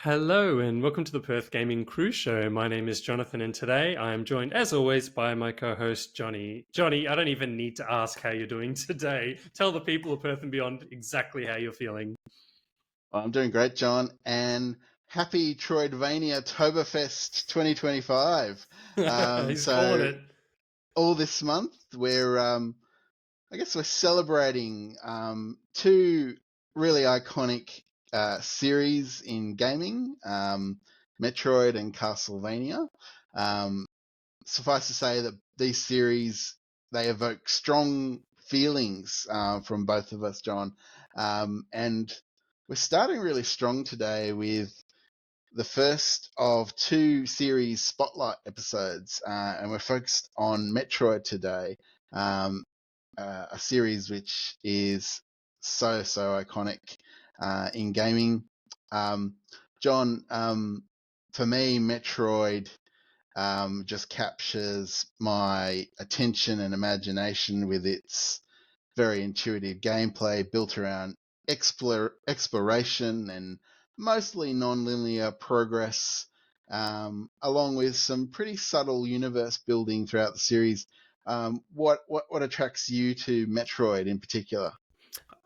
Hello and welcome to the Perth Gaming Crew Show. My name is Jonathan and today I am joined as always by my co-host Johnny. Johnny, I don't even need to ask how you're doing today. Tell the people of Perth and Beyond exactly how you're feeling. I'm doing great, John, and happy Troidvania Toberfest 2025. He's calling it. All this month we're I guess we're celebrating two really iconic series in gaming, Metroid and Castlevania. Suffice to say that these series, they evoke strong feelings from both of us, John, and we're starting really strong today with the first of two series spotlight episodes, and we're focused on Metroid today, a series which is so iconic in gaming. John, for me, Metroid just captures my attention and imagination with its very intuitive gameplay built around exploration and mostly non-linear progress, along with some pretty subtle universe building throughout the series. What attracts you to Metroid in particular?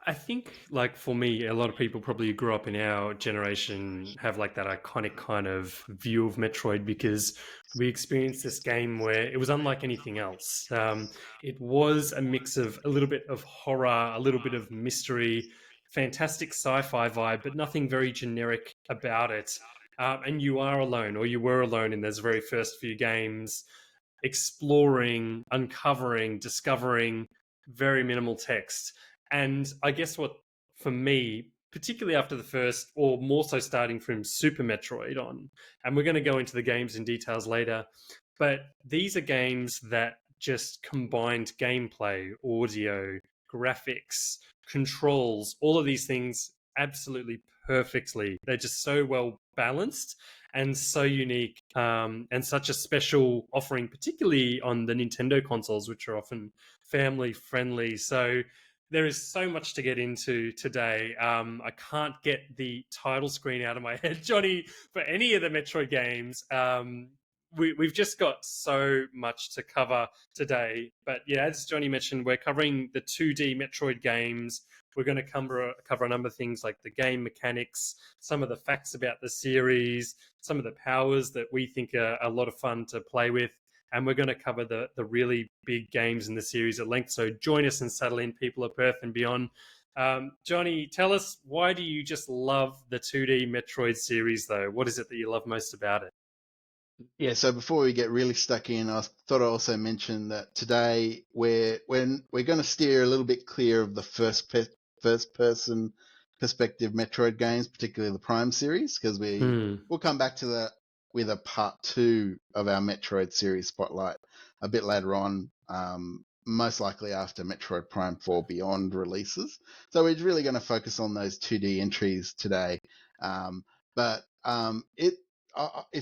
I think, like, for me, a lot of people probably grew up in our generation have like that iconic kind of view of Metroid because we experienced this game where it was unlike anything else. It was a mix of a little bit of horror, a little bit of mystery, fantastic sci-fi vibe, but nothing very generic about it. And you are alone, or you were alone in those very first few games, exploring, uncovering, discovering very minimal text. And I guess what, for me, particularly after the first, or more so starting from Super Metroid on, and we're going to go into the games in details later, but these are games that just combined gameplay, audio, graphics, controls, all of these things absolutely perfectly. They're just so well balanced and so unique, and such a special offering, particularly on the Nintendo consoles, which are often family friendly. So there is so much to get into today. I can't get the title screen out of my head, Johnny, for any of the Metroid games. We've just got so much to cover today. But yeah, as Johnny mentioned, we're covering the 2D Metroid games. We're going to cover a number of things like the game mechanics, some of the facts about the series, some of the powers that we think are a lot of fun to play with. And we're going to cover the really big games in the series at length. So join us and settle in, people of Perth and beyond. Johnny, tell us, why do you just love the 2D Metroid series, though? What is it that you love most about it? Yeah, so before we get really stuck in, I thought I'd also mention that today we're going to steer a little bit clear of the first person perspective Metroid games, particularly the Prime series, because we'll come back to that with a part 2 of our Metroid series spotlight a bit later on, most likely after Metroid Prime 4 Beyond releases. So we're really going to focus on those 2D entries today. If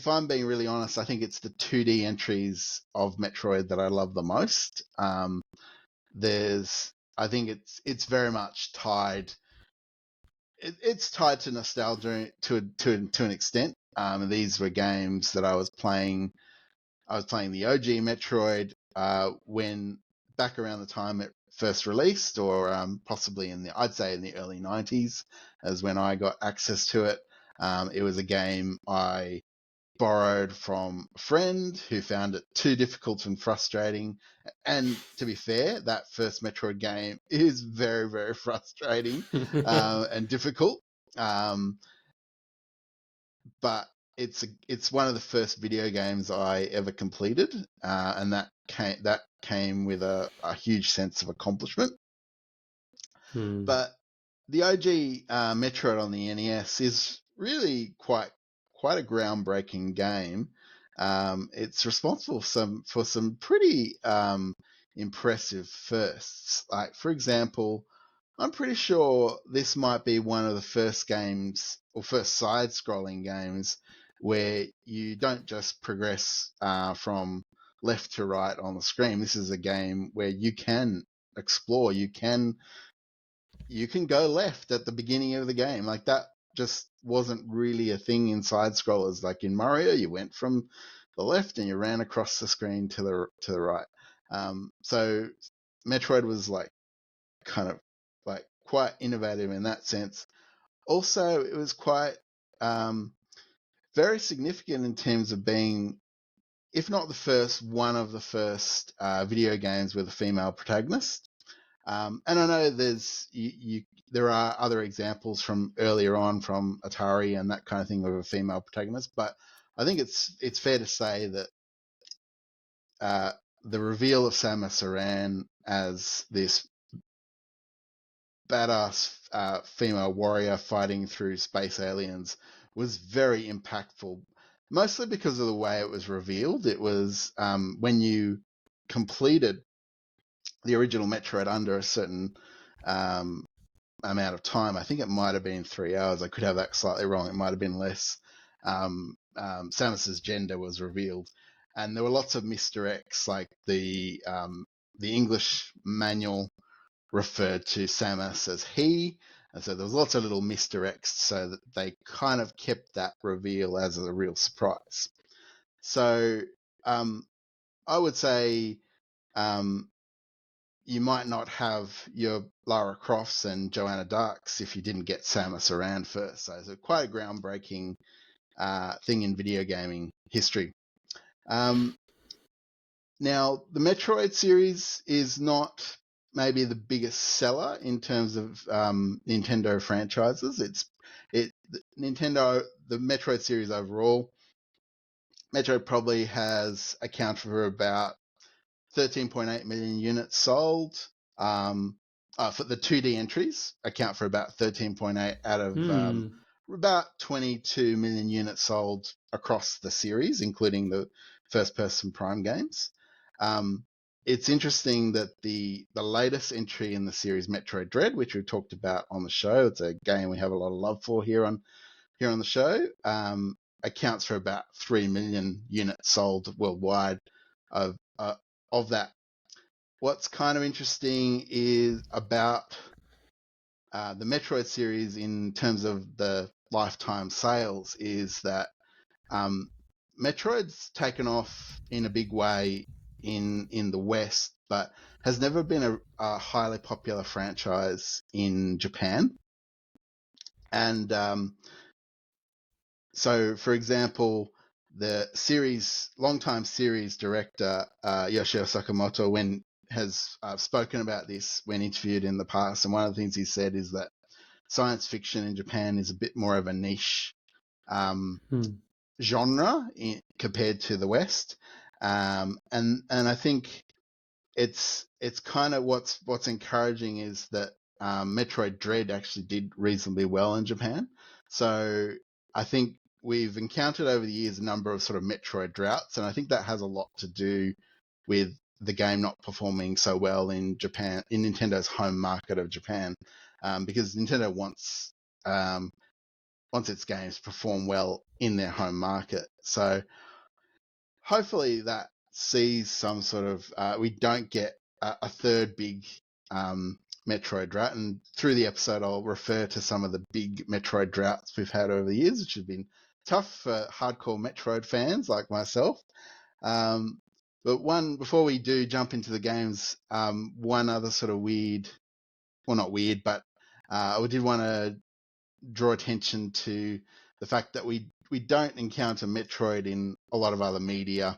I'm being really honest, I think it's the 2D entries of Metroid that I love the most. I think it's very much tied. It's tied to nostalgia to an extent. These were games that I was playing. I was playing the OG Metroid when back around the time it first released, or possibly I'd say in the early 90s, as when I got access to it. It was a game I borrowed from a friend who found it too difficult and frustrating. And to be fair, that first Metroid game is very, very frustrating and difficult. But it's one of the first video games I ever completed, and that came with a huge sense of accomplishment. But the OG Metroid on the NES is really quite a groundbreaking game. It's responsible for some pretty impressive firsts. Like, for example, I'm pretty sure this might be one of the first games, or first side-scrolling games, where you don't just progress from left to right on the screen. This is a game where you can explore. You can go left at the beginning of the game. Like, just wasn't really a thing in side scrollers. Like in Mario, you went from the left and you ran across the screen to the right. So Metroid was like kind of like quite innovative in that sense. Also, it was quite very significant in terms of being, if not the first, one of the first video games with a female protagonist. And I know there are other examples from earlier on from Atari and that kind of thing of a female protagonist, but I think it's fair to say that the reveal of Samus Aran as this badass female warrior fighting through space aliens was very impactful, mostly because of the way it was revealed. It was when you completed the original Metroid under a certain amount of time. I think it might have been 3 hours. I could have that slightly wrong. It might have been less. Samus's gender was revealed, and there were lots of misdirects, like the English manual referred to Samus as he, and so there was lots of little misdirects, so that they kind of kept that reveal as a real surprise. So I would say you might not have your Lara Crofts and Joanna Darks if you didn't get Samus Aran first. So it's quite a groundbreaking thing in video gaming history. Now, the Metroid series is not maybe the biggest seller in terms of Nintendo franchises. The Metroid series overall, Metroid probably has accounted for about 13.8 million units sold. For the 2D entries, account for about 13.8 out of about 22 million units sold across the series, including the first-person Prime games. It's interesting that the latest entry in the series, Metroid Dread, which we talked about on the show, it's a game we have a lot of love for here on the show, accounts for about 3 million units sold worldwide of that. What's kind of interesting is about the Metroid series in terms of the lifetime sales is that Metroid's taken off in a big way in the West, but has never been a highly popular franchise in Japan. And so, for example, the longtime series director Yoshio Sakamoto has spoken about this when interviewed in the past, and one of the things he said is that science fiction in Japan is a bit more of a niche genre compared to the West, and I think it's kind of what's encouraging is that Metroid Dread actually did reasonably well in Japan. So I think we've encountered over the years a number of sort of Metroid droughts, and I think that has a lot to do with the game not performing so well in Japan, in Nintendo's home market of Japan, because Nintendo wants its games perform well in their home market. So hopefully that sees some sort of we don't get a third big Metroid drought, and through the episode I'll refer to some of the big Metroid droughts we've had over the years, which have been tough for hardcore Metroid fans like myself. But before we do jump into the games, one other sort of not weird, but I did want to draw attention to the fact that we don't encounter Metroid in a lot of other media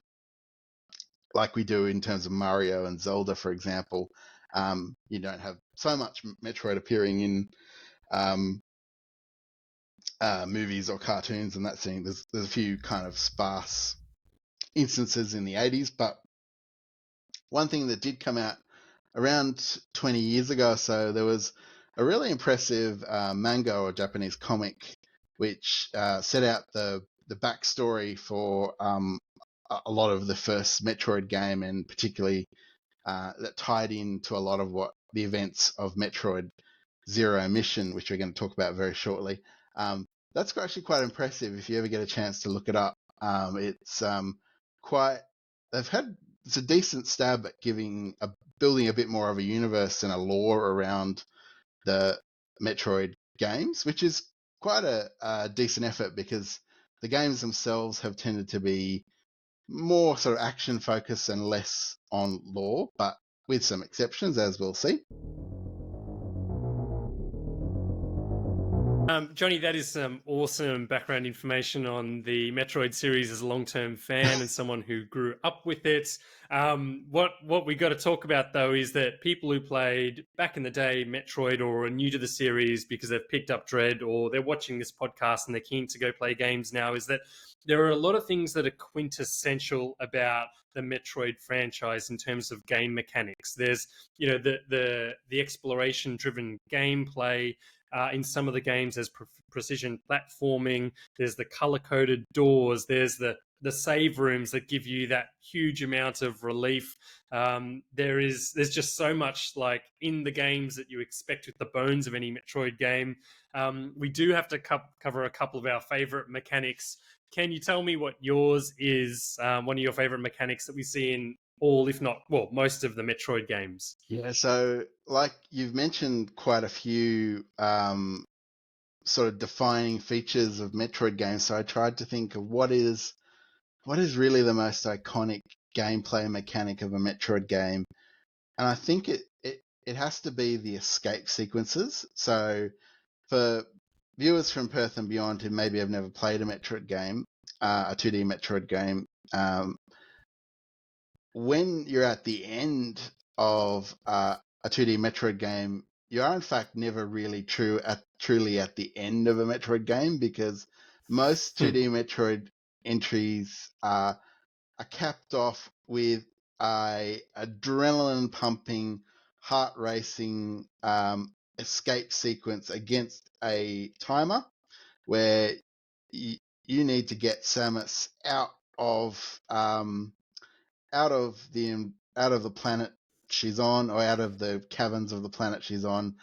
like we do in terms of Mario and Zelda, for example. You don't have so much Metroid appearing in movies or cartoons and that thing. There's a few kind of sparse instances in the 80s, but one thing that did come out around 20 years ago or so, there was a really impressive manga or Japanese comic which set out the backstory for a lot of the first Metroid game, and particularly that tied into a lot of what the events of Metroid Zero Mission, which we're going to talk about very shortly. That's actually quite impressive if you ever get a chance to look it up. It's it's a decent stab at building a bit more of a universe and a lore around the Metroid games, which is quite a decent effort, because the games themselves have tended to be more sort of action focused and less on lore, but with some exceptions, as we'll see. Johnny, that is some awesome background information on the Metroid series as a long-term fan and someone who grew up with it. What we got to talk about, though, is that people who played back in the day Metroid or are new to the series because they've picked up Dread, or they're watching this podcast and they're keen to go play games now, is that there are a lot of things that are quintessential about the Metroid franchise in terms of game mechanics. There's, the exploration-driven gameplay. In some of the games, there's precision platforming. There's the color-coded doors. There's the save rooms that give you that huge amount of relief. There's just so much like in the games that you expect with the bones of any Metroid game. We do have to cover a couple of our favorite mechanics. Can you tell me what yours is? One of your favorite mechanics that we see in all, if not, well, most of the Metroid games. Yeah, so like you've mentioned quite a few sort of defining features of Metroid games. So I tried to think of what is really the most iconic gameplay mechanic of a Metroid game, and I think it has to be the escape sequences. So for viewers from Perth and Beyond who maybe have never played a Metroid game, a 2D Metroid game, when you're at the end of a 2D Metroid game, you are in fact never really truly at the end of a Metroid game, because most 2D Metroid entries are capped off with a adrenaline pumping, heart racing escape sequence against a timer, where you need to get Samus out of the planet she's on, or out of the caverns of the planet she's on,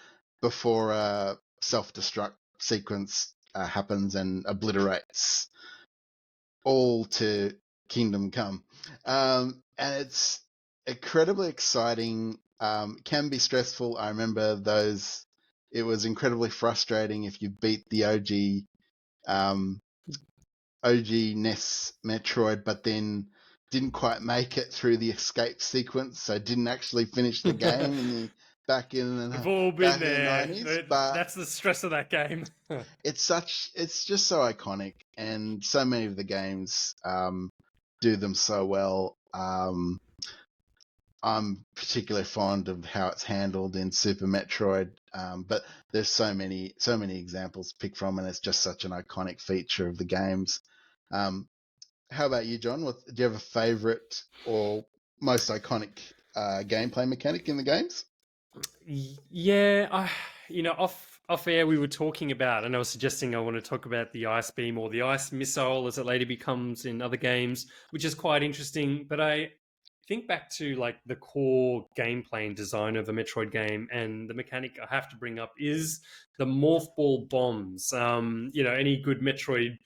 before a self-destruct sequence happens and obliterates all to Kingdom Come. And it's incredibly exciting. Can be stressful. I remember those. It was incredibly frustrating if you beat the OG NES Metroid, but then didn't quite make it through the escape sequence, so didn't actually finish the game back in We've all been the there. 90s. But that's the stress of that game. it's just so iconic, and so many of the games do them so well. I'm particularly fond of how it's handled in Super Metroid, but there's so many examples to pick from, and it's just such an iconic feature of the games. How about you, John? Do you have a favorite or most iconic gameplay mechanic in the games? Yeah, off air we were talking about, and I was suggesting I want to talk about the ice beam or the ice missile as it later becomes in other games, which is quite interesting. But I think back to like the core gameplay and design of a Metroid game, and the mechanic I have to bring up is the morph ball bombs. Any good Metroid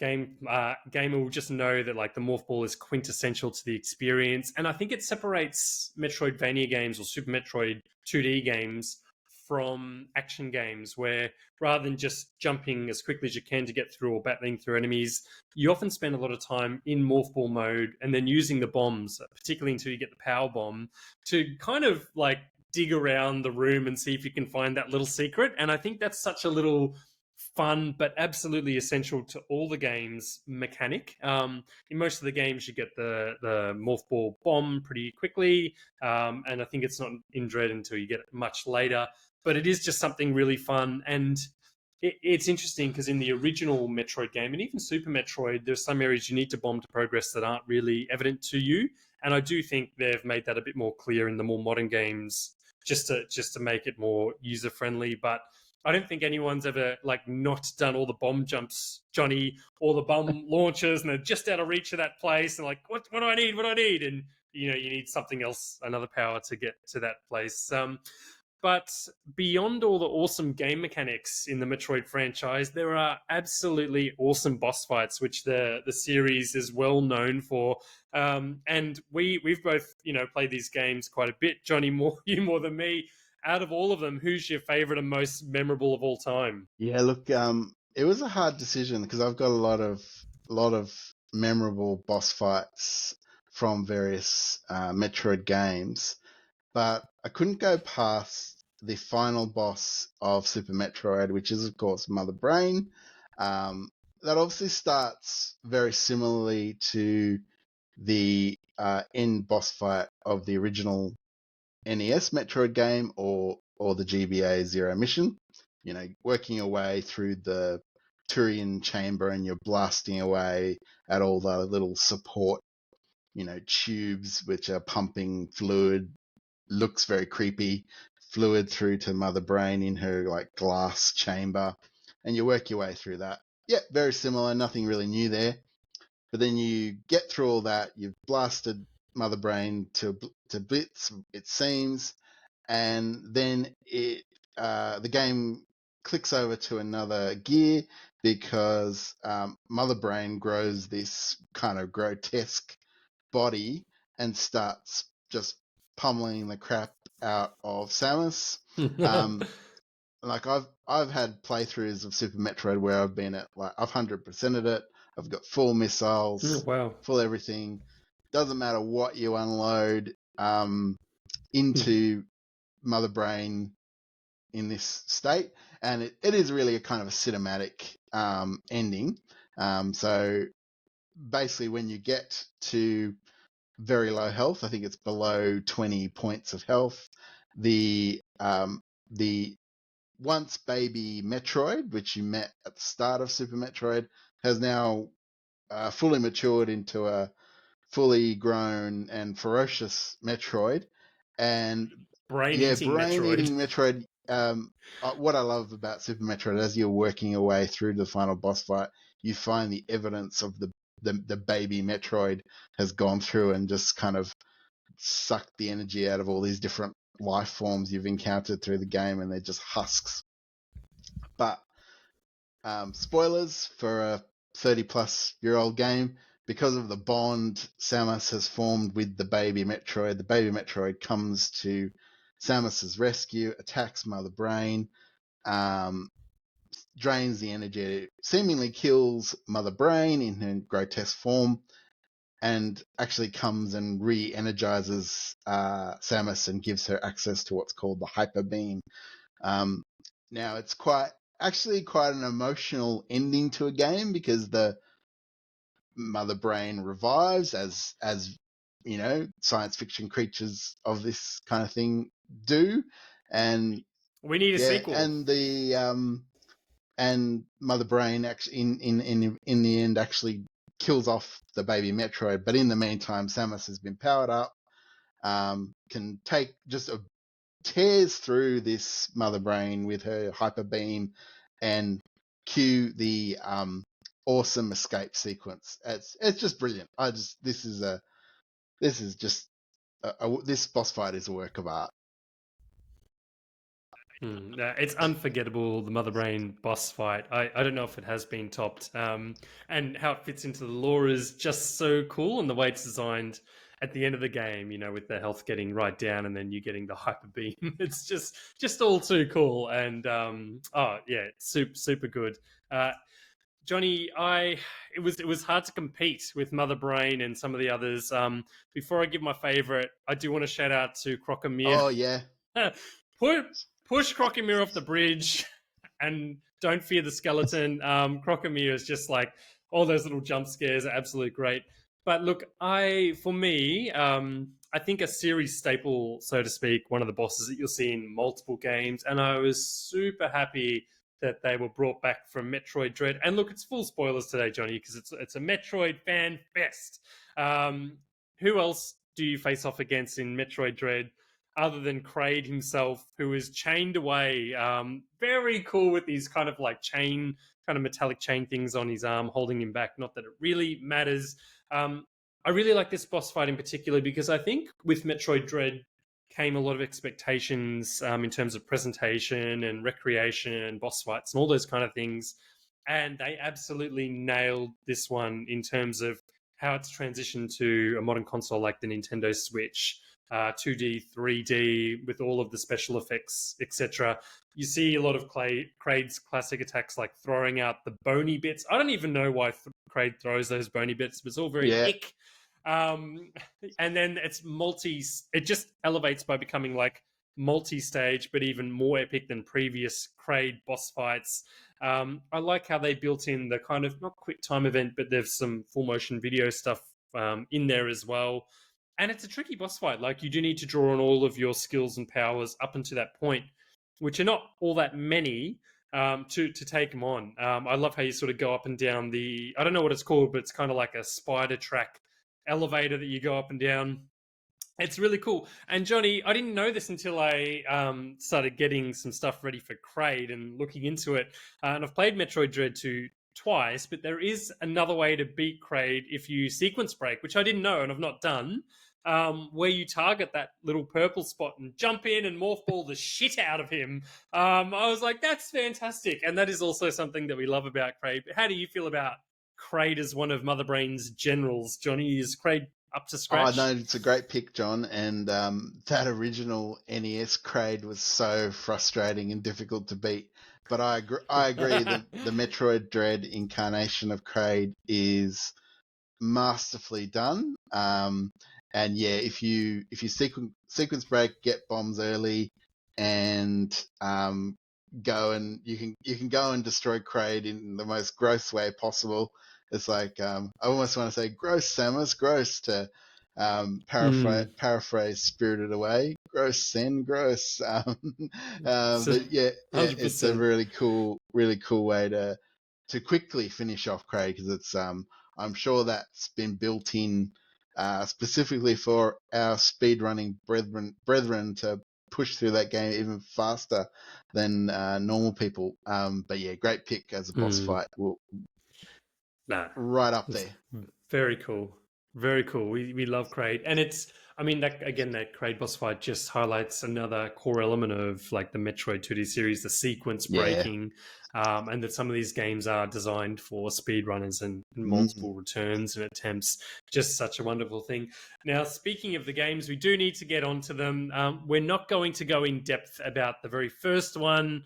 gamer will just know that like the morph ball is quintessential to the experience, and I think it separates Metroidvania games or Super Metroid 2D games from action games, where rather than just jumping as quickly as you can to get through or battling through enemies, you often spend a lot of time in morph ball mode and then using the bombs, particularly until you get the power bomb, to kind of like dig around the room and see if you can find that little secret. And I think that's such a little fun but absolutely essential to all the games mechanic. In most of the games you get the morph ball bomb pretty quickly, and I think it's not in Dread until you get it much later, but it is just something really fun. And it's interesting because in the original Metroid game, and even Super Metroid, there's some areas you need to bomb to progress that aren't really evident to you, and I do think they've made that a bit more clear in the more modern games, just to make it more user friendly. But I don't think anyone's ever like not done all the bomb jumps, Johnny, all the bomb launches, and they're just out of reach of that place, and like, what do I need? What do I need? And you need something else, another power to get to that place. But beyond all the awesome game mechanics in the Metroid franchise, there are absolutely awesome boss fights, which the series is well known for. And we've both played these games quite a bit. Johnny, you more than me. out of all of them, who's your favorite and most memorable of all time? Yeah, look, it was a hard decision because I've got a lot of memorable boss fights from various Metroid games, but I couldn't go past the final boss of Super Metroid, which is of course Mother Brain. That obviously starts very similarly to the end boss fight of the original NES Metroid game or the GBA Zero Mission. You know, working your way through the Turian chamber and you're blasting away at all the little support, tubes which are pumping fluid. Looks very creepy. Fluid through to Mother Brain in her like glass chamber, and you work your way through that. Yeah, very similar. Nothing really new there. But then you get through all that. You've blasted Mother Brain to bits, it seems, and then the game clicks over to another gear because Mother Brain grows this kind of grotesque body and starts just pummeling the crap out of Samus. Like I've had playthroughs of Super Metroid where I've been at like I've 100%ed it. I've got full missiles, Wow. full everything. Doesn't matter what you unload into Mother Brain in this state, and it is really a kind of a cinematic ending. So basically, when you get to very low health, I think it's below 20 points of health, the once baby Metroid, which you met at the start of Super Metroid, has now fully matured into a fully grown and ferocious Metroid. And Brain-eating brain-eating Metroid. Metroid. What I love about Super Metroid, as you're working your way through the final boss fight, you find the evidence of the baby Metroid has gone through and just kind of sucked the energy out of all these different life forms you've encountered through the game, and they're just husks. But spoilers for a 30-plus-year-old game. Because of the bond Samus has formed with the baby Metroid comes to Samus's rescue, attacks Mother Brain, drains the energy, seemingly kills Mother Brain in her grotesque form, and actually comes and re-energizes Samus and gives her access to what's called the Hyper Beam. Now, it's quite an emotional ending to a game because the Mother Brain revives as science fiction creatures of this kind of thing do, and We need a sequel. and the and Mother Brain actually in the end actually kills off the baby Metroid, but in the meantime Samus has been powered up, can take just tears through this Mother Brain with her hyper beam and cue the awesome escape sequence. It's just brilliant. This boss fight is a work of art. It's unforgettable, the Mother Brain boss fight. I don't know if it has been topped. And how it fits into the lore is just so cool, and the way it's designed at the end of the game, with the health getting right down and then you getting the hyper beam. It's just all too cool. And super good. Johnny, it was hard to compete with Mother Brain and some of the others. Before I give my favorite, I do want to shout out to Crocomere. Oh yeah. Push Crocomere off the bridge and don't fear the skeleton. Crocomere is just like all those little jump scares are absolutely great. But look, I think a series staple, so to speak, one of the bosses that you'll see in multiple games, and I was super happy that they were brought back from Metroid Dread. And look, it's full spoilers today, Johnny, because it's a Metroid fan fest. Who else do you face off against in Metroid Dread other than Kraid himself, who is chained away? Very cool with these kind of like metallic chain things on his arm, holding him back. Not that it really matters. I really like this boss fight in particular because I think with Metroid Dread came a lot of expectations in terms of presentation and recreation and boss fights and all those kind of things. And they absolutely nailed this one in terms of how it's transitioned to a modern console like the Nintendo Switch. 2D, 3D with all of the special effects, etc. You see a lot of Kraid's classic attacks like throwing out the bony bits. I don't even know why Kraid throws those bony bits, but it's all very ick. And then it just elevates by becoming like multi-stage, but even more epic than previous Kraid boss fights. I like how they built in the kind of not quick time event, but there's some full motion video stuff in there as well. And it's a tricky boss fight. Like, you do need to draw on all of your skills and powers up until that point, which are not all that many to take them on. I love how you sort of go up and down I don't know what it's called, but it's kind of like a spider track elevator that you go up and down. It's really cool. And Johnny, I didn't know this until I started getting some stuff ready for Kraid and looking into it. And I've played Metroid Dread 2 twice, but there is another way to beat Kraid if you sequence break, which I didn't know and I've not done, where you target that little purple spot and jump in and morph ball the shit out of him. I was like, that's fantastic. And that is also something that we love about Kraid. But how do you feel about Kraid as one of Mother Brain's generals? Johnny, is Kraid up to scratch? Oh, no, it's a great pick, John. And that original NES Kraid was so frustrating and difficult to beat. But I agree that the Metroid Dread incarnation of Kraid is masterfully done. And yeah, if you sequence break, get bombs early, and go and you can go and destroy Kraid in the most gross way possible. It's like I almost want to say gross, Samus, gross, to paraphrase Spirited Away. Gross, Sen, gross. But yeah, it's a really cool way to quickly finish off Kraid, because it's I'm sure that's been built in specifically for our speedrunning brethren to push through that game even faster than normal people. But yeah, great pick as a boss fight. Right up there. Very cool. Very cool. We love Kraid. And it's, I mean, that Kraid boss fight just highlights another core element of like the Metroid 2D series, the sequence breaking, and that some of these games are designed for speedrunners and multiple returns and attempts. Just such a wonderful thing. Now, speaking of the games, we do need to get onto them. We're not going to go in depth about the very first one.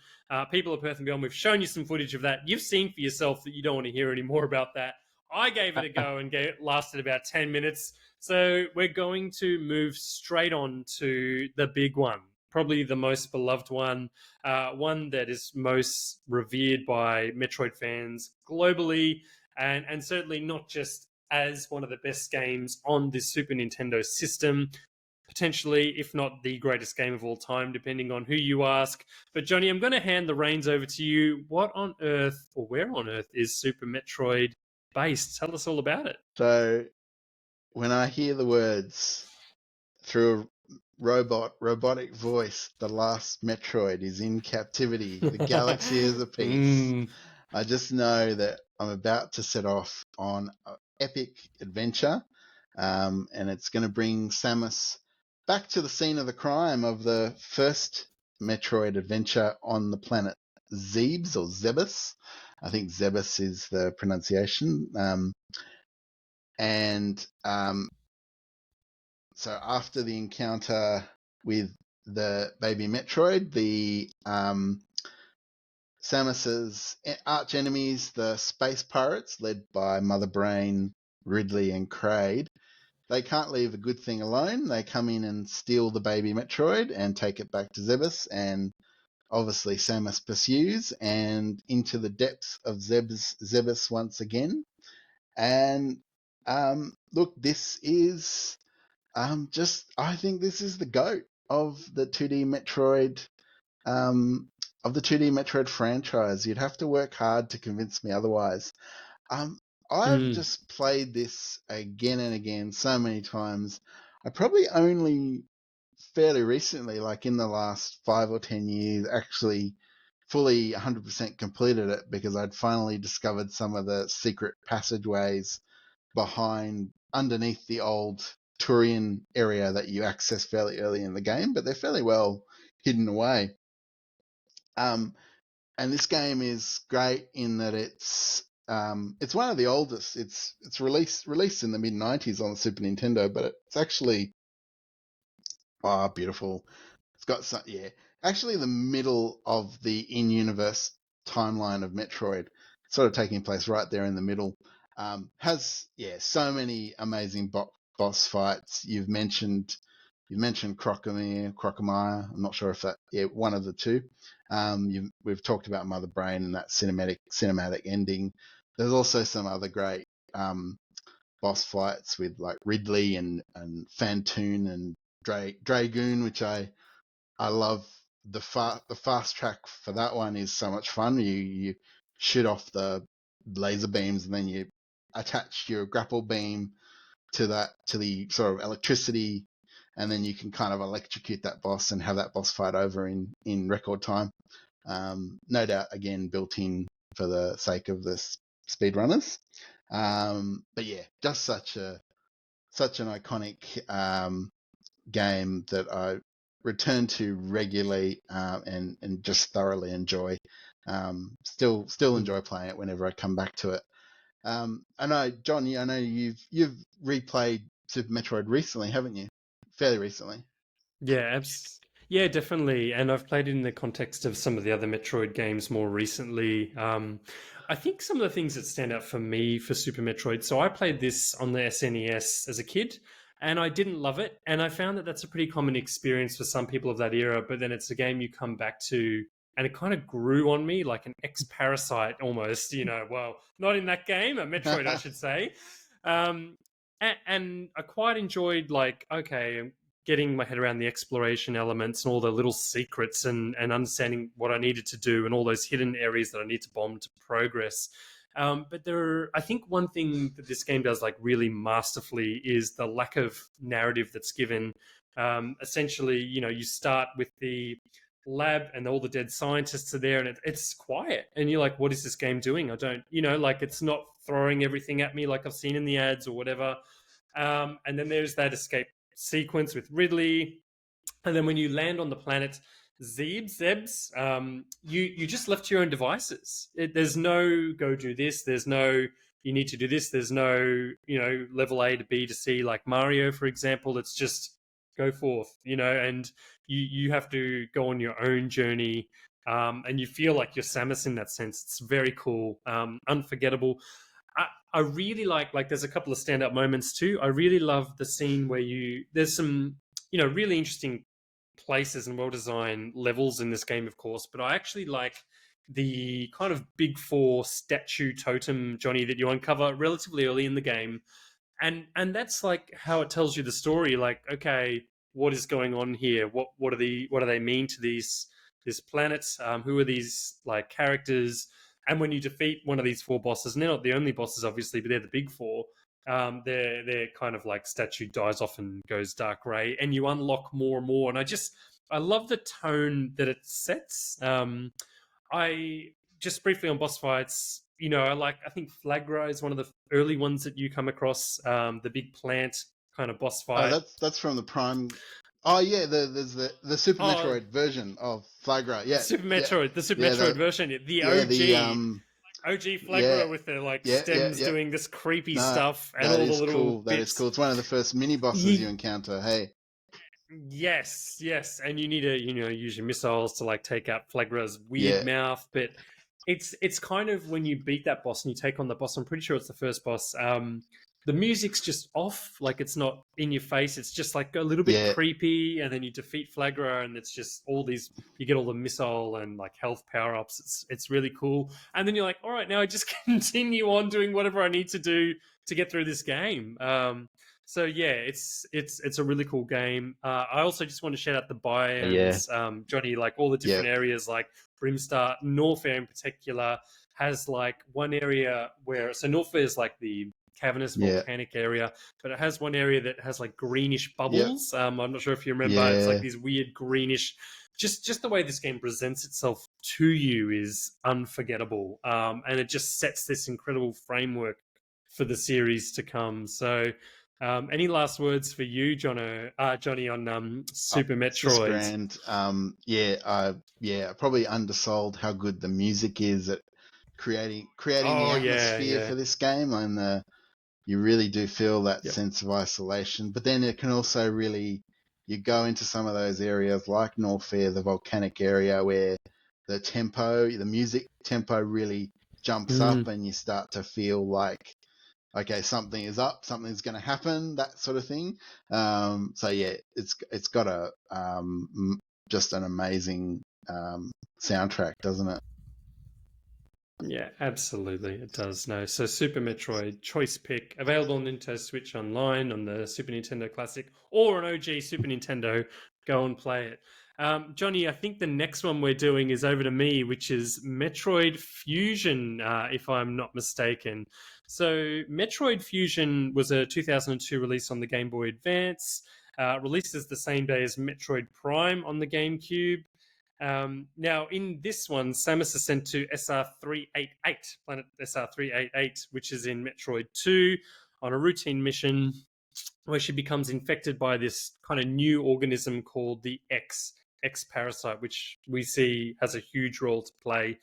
People of Perth and Beyond, we've shown you some footage of that. You've seen for yourself that you don't want to hear any more about that. I gave it a go and it lasted about 10 minutes. So we're going to move straight on to the big one, probably the most beloved one, one that is most revered by Metroid fans globally, and certainly not just as one of the best games on the Super Nintendo system, potentially, if not the greatest game of all time, depending on who you ask. But Johnny, I'm going to hand the reins over to you. What on earth, or where on earth, is Super Metroid based? Tell us all about it. So when I hear the words through a robotic voice, the last Metroid is in captivity, the galaxy is a piece, I just know that I'm about to set off on an epic adventure, and it's going to bring Samus back to the scene of the crime of the first Metroid adventure on the planet Zebes, or Zebes. I think Zebes is the pronunciation. So after the encounter with the baby Metroid, the Samus's arch enemies, the space pirates, led by Mother Brain, Ridley, and Kraid, they can't leave a good thing alone. They come in and steal the baby Metroid and take it back to Zebes, and obviously Samus pursues and into the depths of Zebes once again. And look, this is I think this is the GOAT of the 2D Metroid franchise. You'd have to work hard to convince me otherwise. I've just played this again and again so many times. I probably only fairly recently, like in the last 5 or 10 years, actually fully 100% completed it, because I'd finally discovered some of the secret passageways underneath the old Turian area that you access fairly early in the game, but they're fairly well hidden away. And this game is great in that it's one of the oldest. It's released in the mid-90s on the Super Nintendo, but it's actually Oh, beautiful. It's got some, yeah. Actually, the middle of the in-universe timeline of Metroid, sort of taking place right there in the middle, has so many amazing boss fights. You've mentioned Crocomire. I'm not sure if that one of the two. We've talked about Mother Brain and that cinematic ending. There's also some other great boss fights with like Ridley and Fantoon and Dragoon, which I love. The fast track for that one is so much fun. You shoot off the laser beams and then you attach your grapple beam to the sort of electricity, and then you can kind of electrocute that boss and have that boss fight over in record time. No doubt, again, built in for the sake of the speedrunners. But yeah, just such an iconic game that I return to regularly, and just thoroughly enjoy. Still enjoy playing it whenever I come back to it. I know, John. I know you've replayed Super Metroid recently, haven't you? Fairly recently. Yeah, yeah, definitely. And I've played it in the context of some of the other Metroid games more recently. I think some of the things that stand out for me for Super Metroid. So I played this on the SNES as a kid, and I didn't love it. And I found that that's a pretty common experience for some people of that era. But then it's a game you come back to, and it kind of grew on me like an ex-parasite almost. Well, not in that game, a Metroid, I should say. Um, and I quite enjoyed like, okay, getting my head around the exploration elements and all the little secrets and understanding what I needed to do and all those hidden areas that I need to bomb to progress. But I think one thing that this game does like really masterfully is the lack of narrative that's given. Essentially, you start with the lab and all the dead scientists are there and it's quiet and you're like, what is this game doing? I don't, like it's not throwing everything at me like I've seen in the ads or whatever. And then there's that escape sequence with Ridley, and then when you land on the planet Zebs, you just left to your own devices. There's no go do this. There's no you need to do this. There's no level A to B to C like Mario, for example. It's just go forth, and you have to go on your own journey. And you feel like you're Samus in that sense. It's very cool, unforgettable. I really like there's a couple of standout moments too. I really love the scene where there's some really interesting places and well designed levels in this game, of course, but I actually like the kind of big four statue totem, Johnny, that you uncover relatively early in the game. And that's like how it tells you the story, like, okay, what is going on here? What do they mean to this planet? Who are these like characters? And when you defeat one of these four bosses, and they're not the only bosses, obviously, but they're the big four. Their kind of like statue dies off and goes dark gray, and you unlock more and more. And I love the tone that it sets. I just briefly on boss fights. I think Flagra is one of the early ones that you come across. The big plant kind of boss Oh, fight. that's from the Prime. Oh yeah, there's the Super Oh, Metroid version of Flagra. the Yeah, Super yeah, Metroid, the Super yeah. Metroid version, the Yeah, the OG yeah, Flagra with the like yeah, yeah, stems yeah. doing this creepy No, stuff and that all the is little cool. That is bits. cool. It's one of the first mini bosses you encounter. Hey. Yes, and you need to use your missiles to like take out Flagra's weird Yeah, mouth. But it's kind of when you beat that boss and you take on the boss. I'm pretty sure it's the first boss. The music's just off, like it's not in your face. It's just like a little bit yeah, creepy, and then you defeat Flagra, and it's just all these. You get all the missile and like health power ups. It's really cool. And then you're like, all right, now I just continue on doing whatever I need to do to get through this game. So yeah, it's a really cool game. I also just want to shout out the Yeah. biomes, Johnny. Like all the yeah, different areas, like Brimstar, Norfair in particular has like one area where Norfair is like the cavernous yeah, volcanic area, but it has one area that has like greenish yeah, bubbles. I'm not sure if you remember. It's like yeah, these weird greenish. Just the way this game presents itself to you is unforgettable, and it just sets this incredible framework for the series to come. So. Any last words for you, Johnny, on Super It's just Metroid? grand. Probably undersold how good the music is at creating the Oh yeah, atmosphere yeah, for this game, and you really do feel that yep. sense of isolation. But then it can also really you go into some of those areas like Norfair, the volcanic area, where the music tempo really jumps up, and you start to feel like, okay, something is up, something's going to happen, that sort of thing. So yeah, it's got a just an amazing soundtrack, doesn't it? Yeah, absolutely, it does. No, so Super Metroid Choice Pick, available on Nintendo Switch Online, on the Super Nintendo Classic, or an OG Super Nintendo. Go and play it. Johnny, I think the next one we're doing is over to me, which is Metroid Fusion, if I'm not mistaken. So Metroid Fusion was a 2002 release on the Game Boy Advance, releases the same day as Metroid Prime on the GameCube. Now, in this one, Samus is sent to SR388, planet SR388, which is in Metroid 2, on a routine mission where she becomes infected by this kind of new organism called the X parasite, which we see has a huge role to play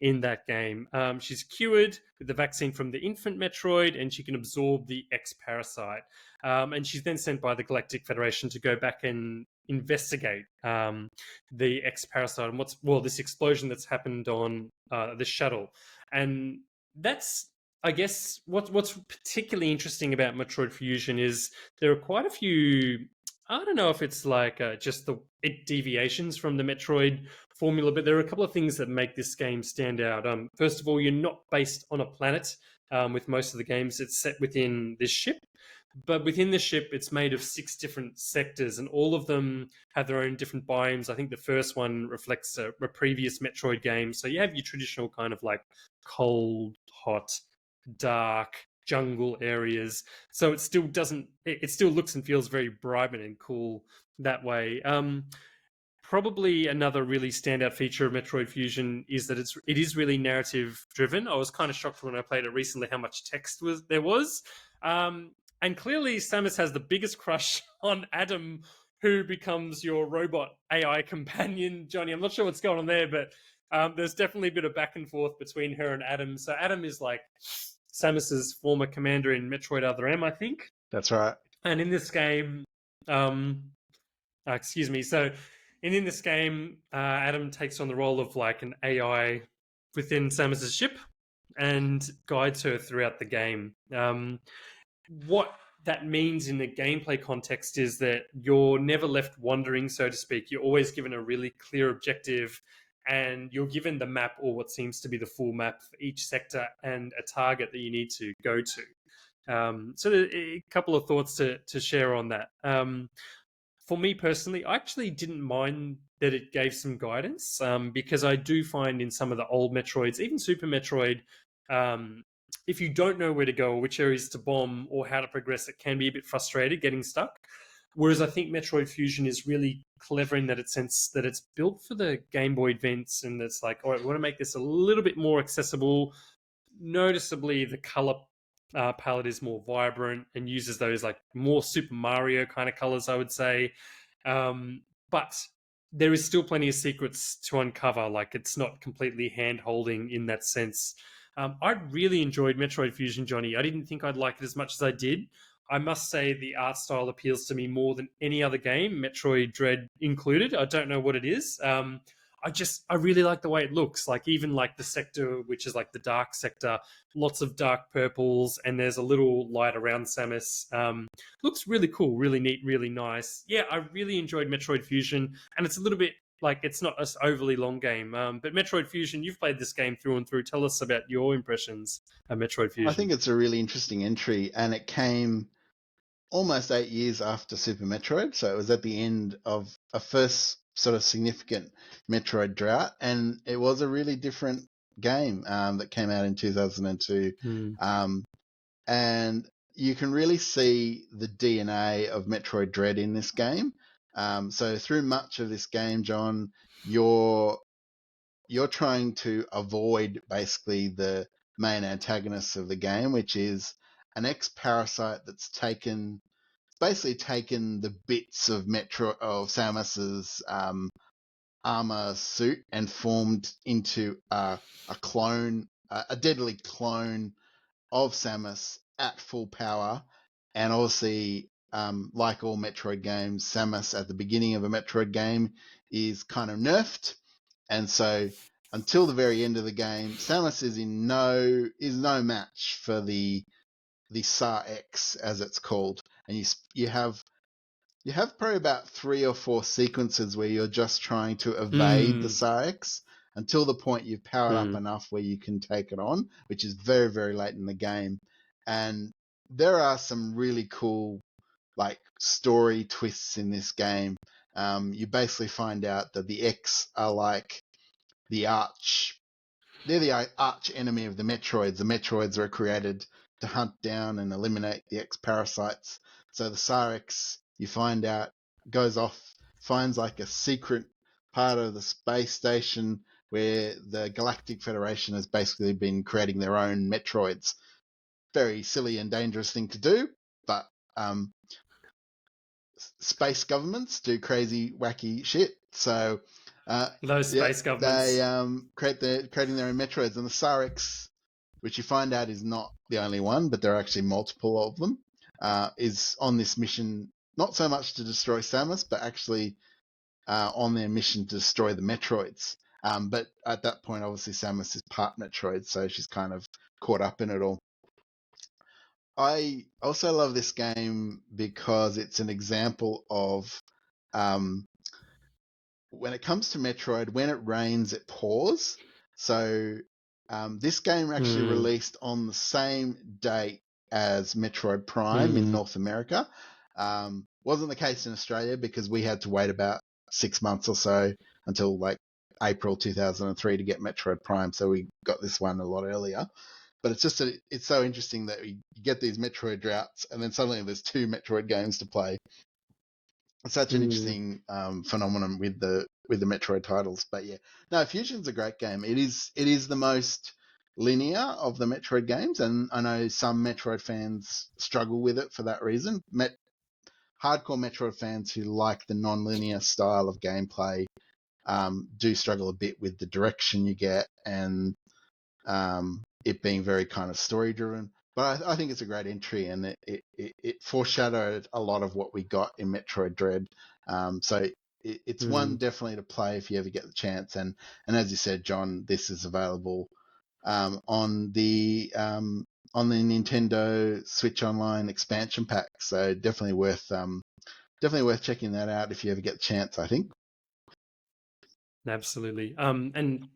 in that game. She's cured with the vaccine from the infant Metroid, and she can absorb the X parasite. And she's then sent by the Galactic Federation to go back and investigate the X parasite and this explosion that's happened on the shuttle. And that's, I guess, what's particularly interesting about Metroid Fusion is there are quite a few. I don't know if it's like just the deviations from the Metroid formula, but there are a couple of things that make this game stand out. First of all, you're not based on a planet. With most of the games, it's set within this ship, but within the ship, it's made of 6 different sectors, and all of them have their own different biomes. I think the first one reflects a previous Metroid game, so you have your traditional kind of like cold, hot, dark jungle areas, so it still looks and feels very vibrant and cool that way. Probably another really standout feature of Metroid Fusion is that it is really narrative driven. I was kind of shocked when I played it recently how much text there was. And clearly Samus has the biggest crush on Adam, who becomes your robot AI companion. Johnny, I'm not sure what's going on there, but there's definitely a bit of back and forth between her and Adam. So Adam is like Samus's former commander in Metroid Other M, I think. That's right. And in this game, excuse me. So, in this game, Adam takes on the role of like an AI within Samus's ship and guides her throughout the game. What that means in the gameplay context is that you're never left wandering, so to speak. You're always given a really clear objective, and you're given the map, or what seems to be the full map for each sector, and a target that you need to go to. So a couple of thoughts to share on that. For me personally, I actually didn't mind that it gave some guidance, because I do find in some of the old Metroids, even Super Metroid, if you don't know where to go or which areas to bomb or how to progress, it can be a bit frustrated getting stuck. Whereas I think Metroid Fusion is really clever in that sense that it's built for the Game Boy Advance, and it's like, all right, we want to make this a little bit more accessible. Noticeably, the color palette is more vibrant and uses those like more Super Mario kind of colors, I would say. But there is still plenty of secrets to uncover. Like, it's not completely hand-holding in that sense. I really enjoyed Metroid Fusion, Johnny. I didn't think I'd like it as much as I did. I must say the art style appeals to me more than any other game, Metroid Dread included. I don't know what it is. I really like the way it looks. Like, even like the sector, which is like the dark sector, lots of dark purples, and there's a little light around Samus. Looks really cool, really neat, really nice. Yeah, I really enjoyed Metroid Fusion, and it's a little bit like, it's not an overly long game. But Metroid Fusion, you've played this game through and through. Tell us about your impressions of Metroid Fusion. I think it's a really interesting entry, and it came almost 8 years after Super Metroid, so it was at the end of a first sort of significant Metroid drought, and it was a really different game that came out in 2002. And you can really see the DNA of Metroid Dread in this game. So through much of this game, John, you're trying to avoid basically the main antagonist of the game, which is an X-parasite that's basically taken the bits of Samus's armor suit and formed into a clone, a deadly clone of Samus at full power, and obviously like all Metroid games, Samus at the beginning of a Metroid game is kind of nerfed, and so until the very end of the game, Samus is no match for the Sar X, as it's called, and you have probably about 3 or 4 sequences where you're just trying to evade the Sar X until the point you've powered up enough where you can take it on, which is very, very late in the game. And there are some really cool like story twists in this game. You basically find out that the X are like they're the arch enemy of the Metroids. The Metroids were created to hunt down and eliminate the X parasites. So the Sarex, you find out, goes off, finds like a secret part of the space station where the Galactic Federation has basically been creating their own Metroids. Very silly and dangerous thing to do, but space governments do crazy, wacky shit. So those space governments, they creating their own Metroids, and the Sarex, which you find out is not the only one, but there are actually multiple of them, is on this mission not so much to destroy Samus, but actually on their mission to destroy the Metroids. But at that point, obviously, Samus is part Metroid, so she's kind of caught up in it all. I also love this game because it's an example of when it comes to Metroid, when it rains, it pours. So this game actually released on the same date as Metroid Prime in North America. Wasn't the case in Australia because we had to wait about 6 months or so until like April 2003 to get Metroid Prime. So we got this one a lot earlier. But it's so interesting that you get these Metroid droughts and then suddenly there's 2 Metroid games to play. It's such an interesting phenomenon with the Metroid titles. But yeah, no, Fusion's a great game. It is the most linear of the Metroid games, and I know some Metroid fans struggle with it for that reason. Hardcore Metroid fans who like the non-linear style of gameplay do struggle a bit with the direction you get and it being very kind of story driven. But I think it's a great entry, and it foreshadowed a lot of what we got in Metroid Dread. So it's one definitely to play if you ever get the chance. And as you said, John, this is available on the Nintendo Switch Online expansion pack. So definitely worth checking that out if you ever get the chance, I think. Absolutely. And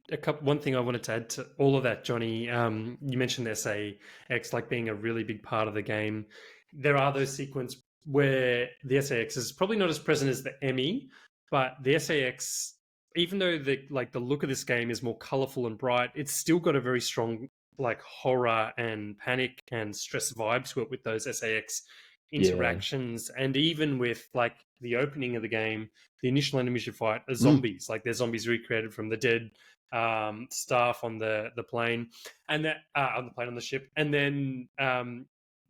one thing I wanted to add to all of that, Johnny, you mentioned the SAX like being a really big part of the game. There are those sequences where the SAX is probably not as present as the ME, but the SAX, even though the look of this game is more colorful and bright, it's still got a very strong like horror and panic and stress vibe to it with those SAX interactions. And even with like the opening of the game, the initial enemies you fight are zombies. Like they're zombies recreated from the dead staff on the plane, and that on the ship. And then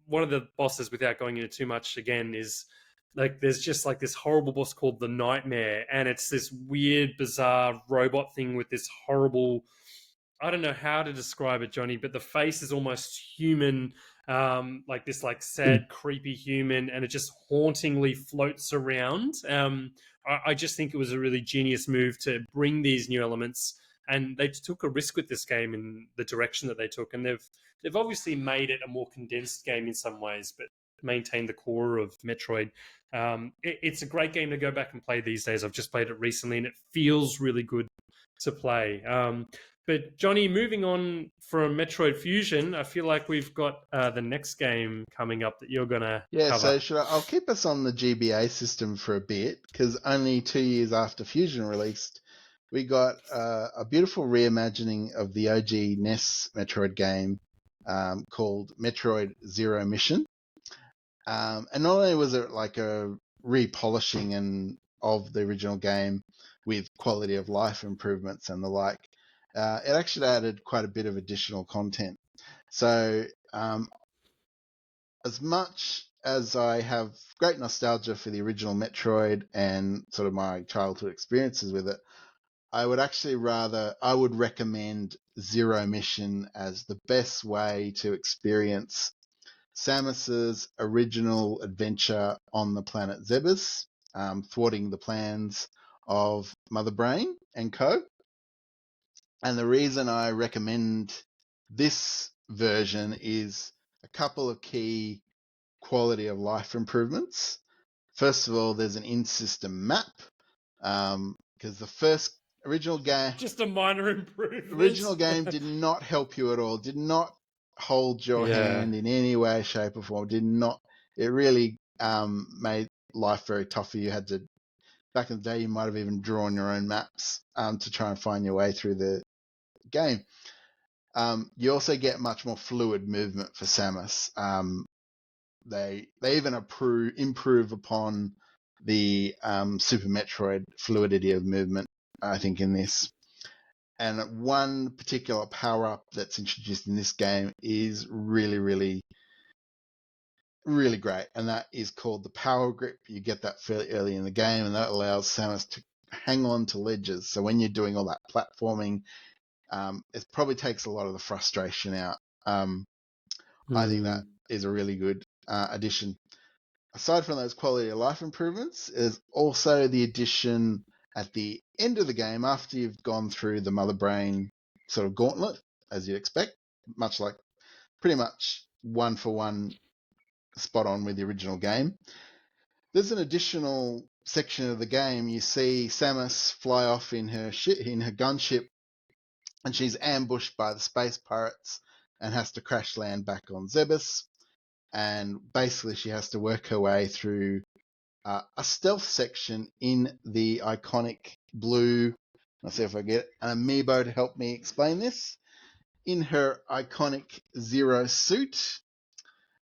one of the bosses, without going into too much again, is like there's just like this horrible boss called the Nightmare, and it's this weird, bizarre robot thing with this horrible. I don't know how to describe it, Johnny, but the face is almost human, like this like sad, creepy human, and it just hauntingly floats around. I just think it was a really genius move to bring these new elements, and they took a risk with this game in the direction that they took, and they've obviously made it a more condensed game in some ways, but maintained the core of Metroid. It's a great game to go back and play these days. I've just played it recently, and it feels really good to play. But Johnny, moving on from Metroid Fusion, I feel like we've got the next game coming up that you're gonna cover. So I'll keep us on the GBA system for a bit because only 2 years after Fusion released, we got a beautiful reimagining of the OG NES Metroid game called Metroid Zero Mission. And not only was it like a repolishing of the original game with quality of life improvements and the like, it actually added quite a bit of additional content. So as much as I have great nostalgia for the original Metroid and sort of my childhood experiences with it, I would recommend Zero Mission as the best way to experience Samus's original adventure on the planet Zebes, thwarting the plans of Mother Brain and co. And the reason I recommend this version is a couple of key quality of life improvements. First of all, there's an in-system map, because the first original game Just a minor improvement. original game did not help you at all, did not hold your hand in any way, shape, or form. It really made life very tough for you. You had to, back in the day, you might have even drawn your own maps to try and find your way through the game. You also get much more fluid movement for Samus. They even improve upon the Super Metroid fluidity of movement, I think, in this. And one particular power-up that's introduced in this game is really, really, really great, and that is called the Power Grip. You get that fairly early in the game, and that allows Samus to hang on to ledges. So when you're doing all that platforming, it probably takes a lot of the frustration out. I think that is a really good addition. Aside from those quality of life improvements, is also the addition at the end of the game, after you've gone through the Mother Brain sort of gauntlet, as you'd expect, much like pretty much one for one spot on with the original game. There's an additional section of the game. You see Samus fly off in her gunship, and she's ambushed by the space pirates and has to crash land back on Zebes. And basically she has to work her way through a stealth section in the iconic blue, let's see if I get an amiibo to help me explain this, in her iconic Zero suit.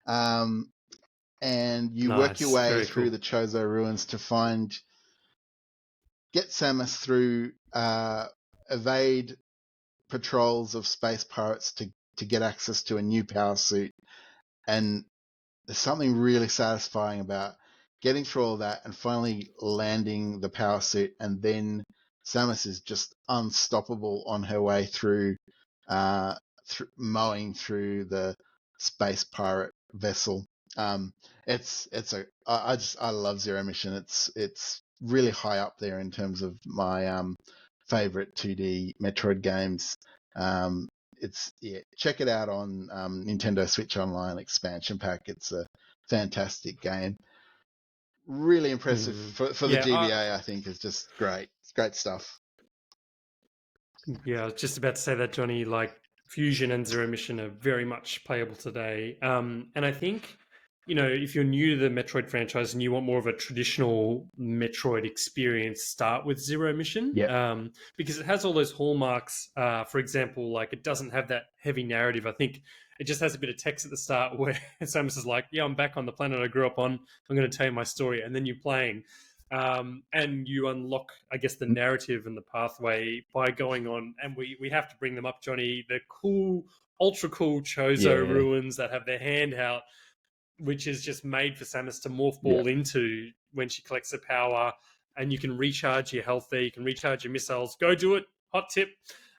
And you work your way through the Chozo ruins to get Samus through, evade patrols of space pirates to get access to a new power suit. And there's something really satisfying about getting through all that and finally landing the power suit, and then Samus is just unstoppable on her way through, mowing through the space pirate vessel. I love Zero Mission. It's really high up there in terms of my favorite 2D Metroid games. Check it out on Nintendo Switch Online expansion pack. It's a fantastic game. Really impressive for the GBA. I think is just great. It's great stuff. Yeah, I was just about to say that, Johnny. Like, Fusion and Zero Mission are very much playable today. And I think, if you're new to the Metroid franchise and you want more of a traditional Metroid experience, start with Zero Mission. Yep. Because it has all those hallmarks. For example, like, it doesn't have that heavy narrative. I think it just has a bit of text at the start where Samus is like, yeah, I'm back on the planet I grew up on. I'm going to tell you my story. And then you're playing. And you unlock, I guess, the narrative and the pathway by going on. And we have to bring them up, Johnny. The cool, ultra cool Chozo ruins that have their hand out, which is just made for Samus to morph ball into when she collects her power. And you can recharge your health there. You can recharge your missiles. Go do it. Hot tip.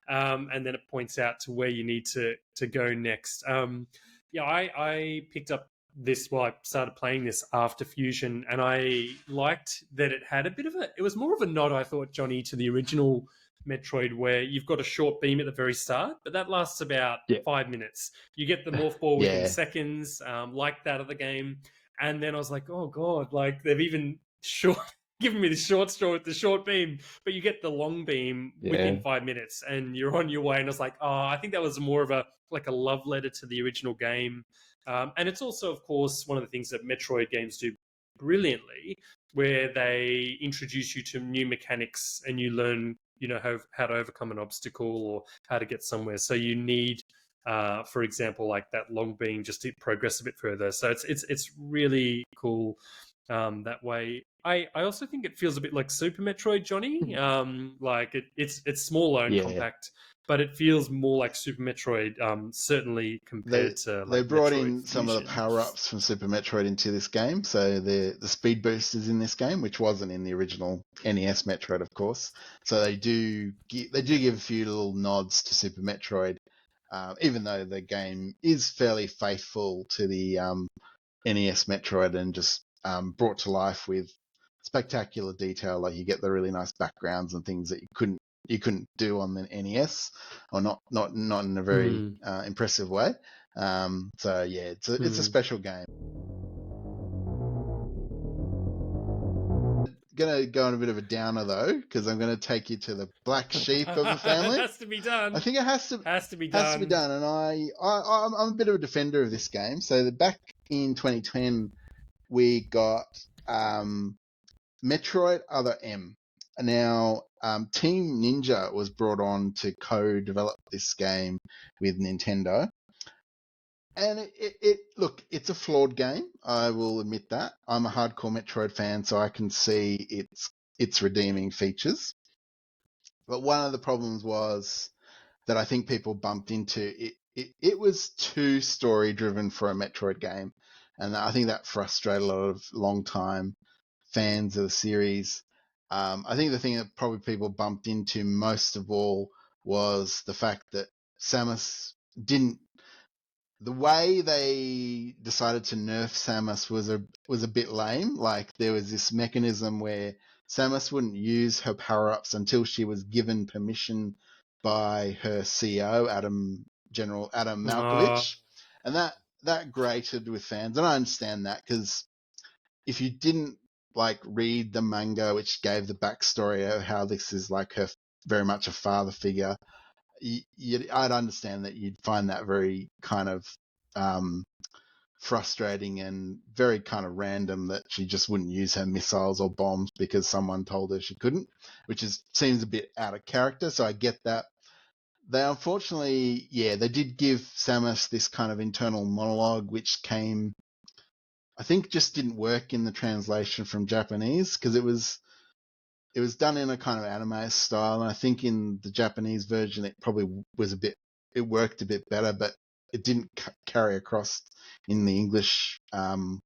And then it points out to where you need to go next. I picked up this, I started playing this after Fusion, and I liked that it had it was more of a nod, I thought, Johnny, to the original Metroid, where you've got a short beam at the very start, but that lasts about 5 minutes. You get the morph ball within seconds, like that of the game. And then I was like, oh God, like they've even given me the short straw with the short beam, but you get the long beam within 5 minutes and you're on your way. And I was like, I think that was more of a love letter to the original game. And it's also, of course, one of the things that Metroid games do brilliantly, where they introduce you to new mechanics and you learn, how to overcome an obstacle or how to get somewhere. So you need, for example, like that long beam just to progress a bit further. So it's really cool that way. I also think it feels a bit like Super Metroid, Johnny. Like it's smaller and compact, but it feels more like Super Metroid, certainly compared to. They brought in Fusion. some of the power-ups from Super Metroid into this game. So the speed boost is in this game, which wasn't in the original NES Metroid, of course. So they do give a few little nods to Super Metroid. even though the game is fairly faithful to the NES Metroid and just brought to life with spectacular detail. Like you get the really nice backgrounds and things that you couldn't do on the NES, or not in a very impressive way. So yeah, it's a special game. Gonna go on a bit of a downer though, because I'm gonna take you to the black sheep of the family. It has to be done. I think it has to be done, and I'm a bit of a defender of this game. So back in 2010, we got Metroid Other M. Now, Team Ninja was brought on to co-develop this game with Nintendo. And look, it's a flawed game. I will admit that. I'm a hardcore Metroid fan, so I can see its redeeming features. But one of the problems was that I think people bumped into it was too story driven for a Metroid game, and I think that frustrated a lot of long-time fans of the series. I think the thing that probably people bumped into most of all was the fact that Samus didn't. The way they decided to nerf Samus was a bit lame. Like there was this mechanism where Samus wouldn't use her power-ups until she was given permission by her CEO, General Adam Malkovich, and that grated with fans. And I understand that, because if you didn't like read the manga, which gave the backstory of how this is like her very much a father figure, I'd understand that you'd find that very kind of frustrating and very kind of random that she just wouldn't use her missiles or bombs because someone told her she couldn't, which seems a bit out of character. So I get that. They unfortunately, they did give Samus this kind of internal monologue, which I think just didn't work in the translation from Japanese, because it was done in a kind of anime style, and I think in the Japanese version it probably it worked a bit better, but it didn't carry across in the English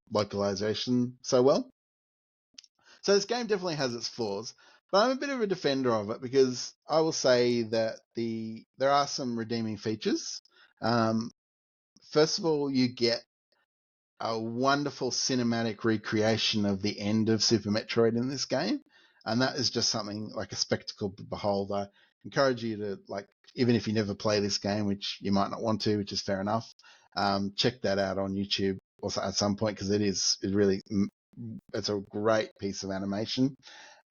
localization so well. So this game definitely has its flaws, but I'm a bit of a defender of it, because I will say that there are some redeeming features. First of all, you get a wonderful cinematic recreation of the end of Super Metroid in this game, and that is just something like a spectacle to behold. I encourage you to, like, even if you never play this game, which you might not want to, which is fair enough, check that out on YouTube also at some point, because it's a great piece of animation.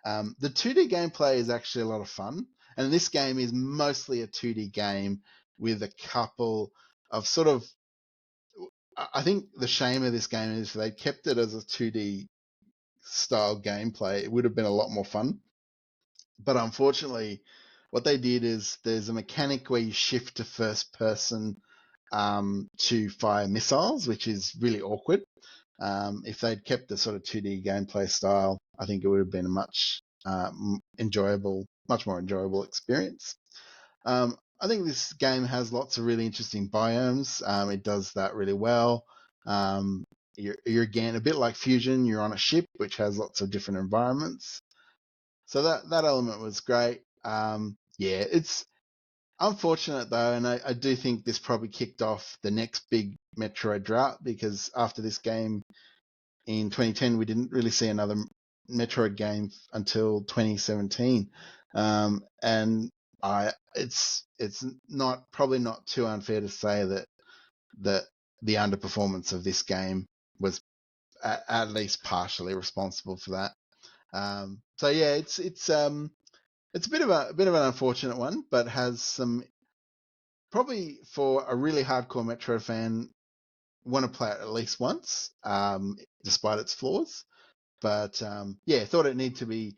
The 2D gameplay is actually a lot of fun, and this game is mostly a 2D game with a couple of sort of, I think the shame of this game is if they kept it as a 2D style gameplay, it would have been a lot more fun. But unfortunately, what they did is there's a mechanic where you shift to first person to fire missiles, which is really awkward. If they'd kept the sort of 2D gameplay style, I think it would have been a much more enjoyable experience. I think this game has lots of really interesting biomes. It does that really well. You're again a bit like Fusion. You're on a ship which has lots of different environments. So that element was great. It's unfortunate though, and I do think this probably kicked off the next big Metroid drought, because after this game in 2010, we didn't really see another Metroid game until 2017. And it's probably not too unfair to say that the underperformance of this game was at least partially responsible for that. So yeah, it's a bit of an unfortunate one, but has some, probably for a really hardcore Metroid fan, want to play it at least once, despite its flaws. But thought it needed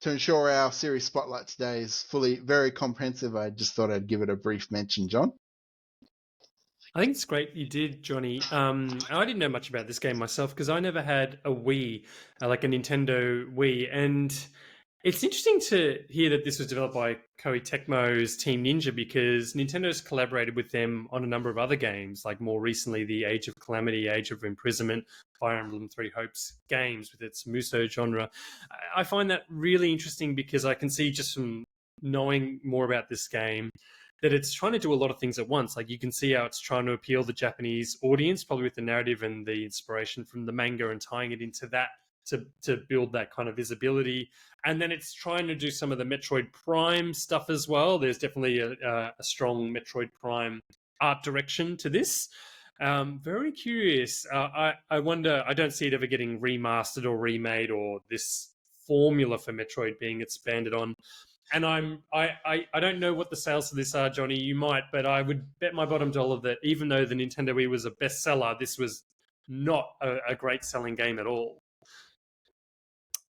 to ensure our series spotlight today is very comprehensive. I just thought I'd give it a brief mention, John. I think it's great you did, Johnny. I didn't know much about this game myself because I never had a Wii, like a Nintendo Wii. And it's interesting to hear that this was developed by Koei Tecmo's Team Ninja, because Nintendo's collaborated with them on a number of other games, like more recently the Age of Calamity, Age of Imprisonment, Fire Emblem Three Hopes games with its Muso genre. I find that really interesting because I can see, just from knowing more about this game, that it's trying to do a lot of things at once. Like you can see how it's trying to appeal the Japanese audience, probably with the narrative and the inspiration from the manga, and tying it into that to build that kind of visibility. And then it's trying to do some of the Metroid Prime stuff as well. There's definitely a strong Metroid Prime art direction to this. Very curious. I wonder. I don't see it ever getting remastered or remade, or this formula for Metroid being expanded on. And I don't know what the sales of this are, Johnny. You might, but I would bet my bottom dollar that even though the Nintendo Wii was a bestseller, this was not a great selling game at all.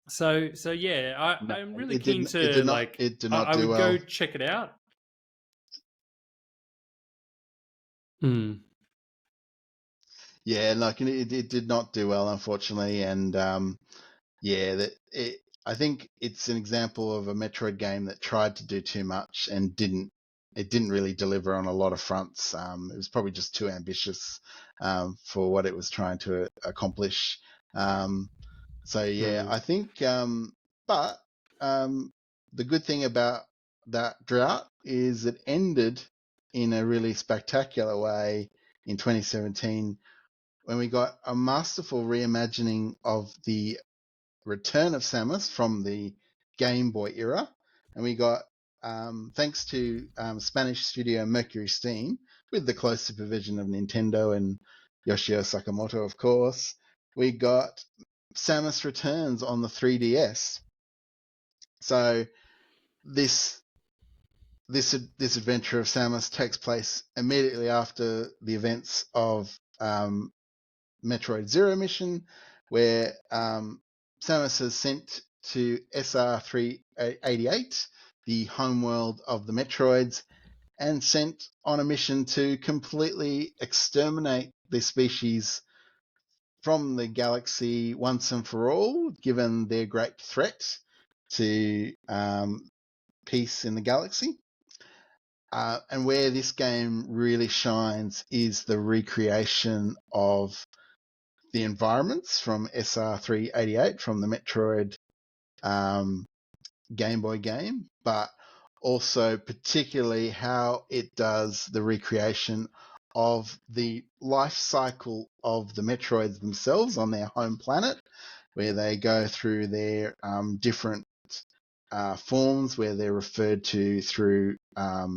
So yeah, No, I'm really it keen did. to It did not. like. It did not I do would go well. check it out. Hmm. Yeah, like it did not do well, unfortunately, and yeah, I think it's an example of a Metroid game that tried to do too much and didn't. It didn't really deliver on a lot of fronts. It was probably just too ambitious for what it was trying to accomplish. So yeah, I think. But the good thing about that drought is it ended in a really spectacular way in 2017 when we got a masterful reimagining of the Return of Samus from the Game Boy era, and we got thanks to Spanish studio Mercury Steam, with the close supervision of Nintendo and Yoshio Sakamoto, of course, we got Samus Returns on the 3DS. So this adventure of Samus takes place immediately after the events of Metroid Zero Mission, where Samus is sent to SR388, the homeworld of the Metroids, and sent on a mission to completely exterminate the species from the galaxy once and for all, given their great threat to peace in the galaxy. And where this game really shines is the recreation of the environments from SR388 from the Metroid Game Boy game, but also particularly how it does the recreation of the life cycle of the Metroids themselves on their home planet, where they go through their different forms, where they're referred to through, I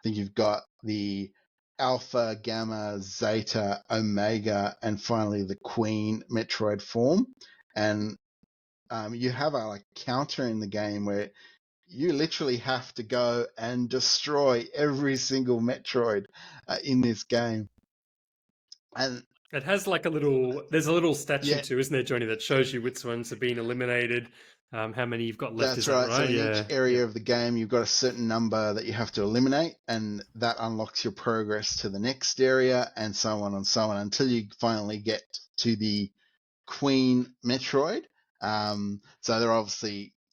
think you've got the Alpha, Gamma, Zeta, Omega, and finally the Queen Metroid form. And you have a counter in the game where you literally have to go and destroy every single Metroid in this game. And it has like there's a little statue yeah, too, isn't there, Johnny, that shows you which ones have been eliminated, how many you've got left. that's Is that right. So right? in each Yeah. area of the game, you've got a certain number that you have to eliminate, and that unlocks your progress to the next area, and so on and so on, until you finally get to the Queen Metroid. So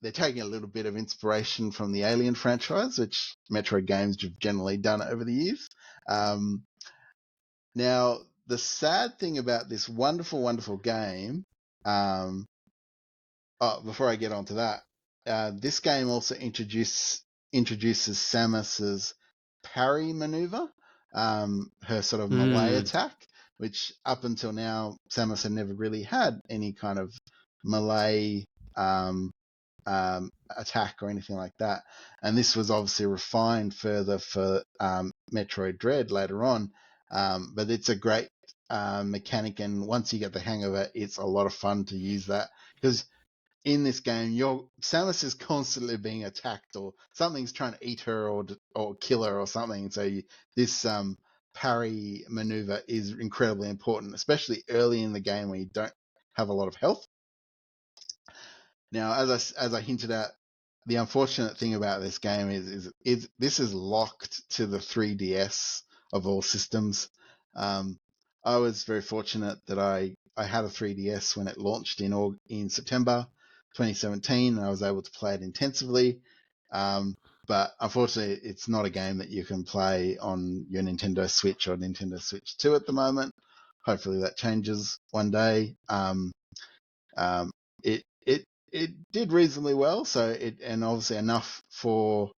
they're taking a little bit of inspiration from the Alien franchise, which Metroid games have generally done over the years. Now, the sad thing about this wonderful, wonderful game, before I get on to that, this game also introduces Samus's parry maneuver, her sort of melee attack, which up until now Samus had never really had any kind of melee attack or anything like that. And this was obviously refined further for Metroid Dread later on. But it's a great mechanic, and once you get the hang of it, it's a lot of fun to use that, because in this game, Samus is constantly being attacked, or something's trying to eat her or kill her or something. So this parry maneuver is incredibly important, especially early in the game where you don't have a lot of health. Now, as I hinted at, the unfortunate thing about this game is this is locked to the 3DS of all systems. I was very fortunate that I had a 3DS when it launched in September 2017, and I was able to play it intensively. But unfortunately, it's not a game that you can play on your Nintendo Switch or Nintendo Switch 2 at the moment. Hopefully that changes one day. It did reasonably well, and obviously enough for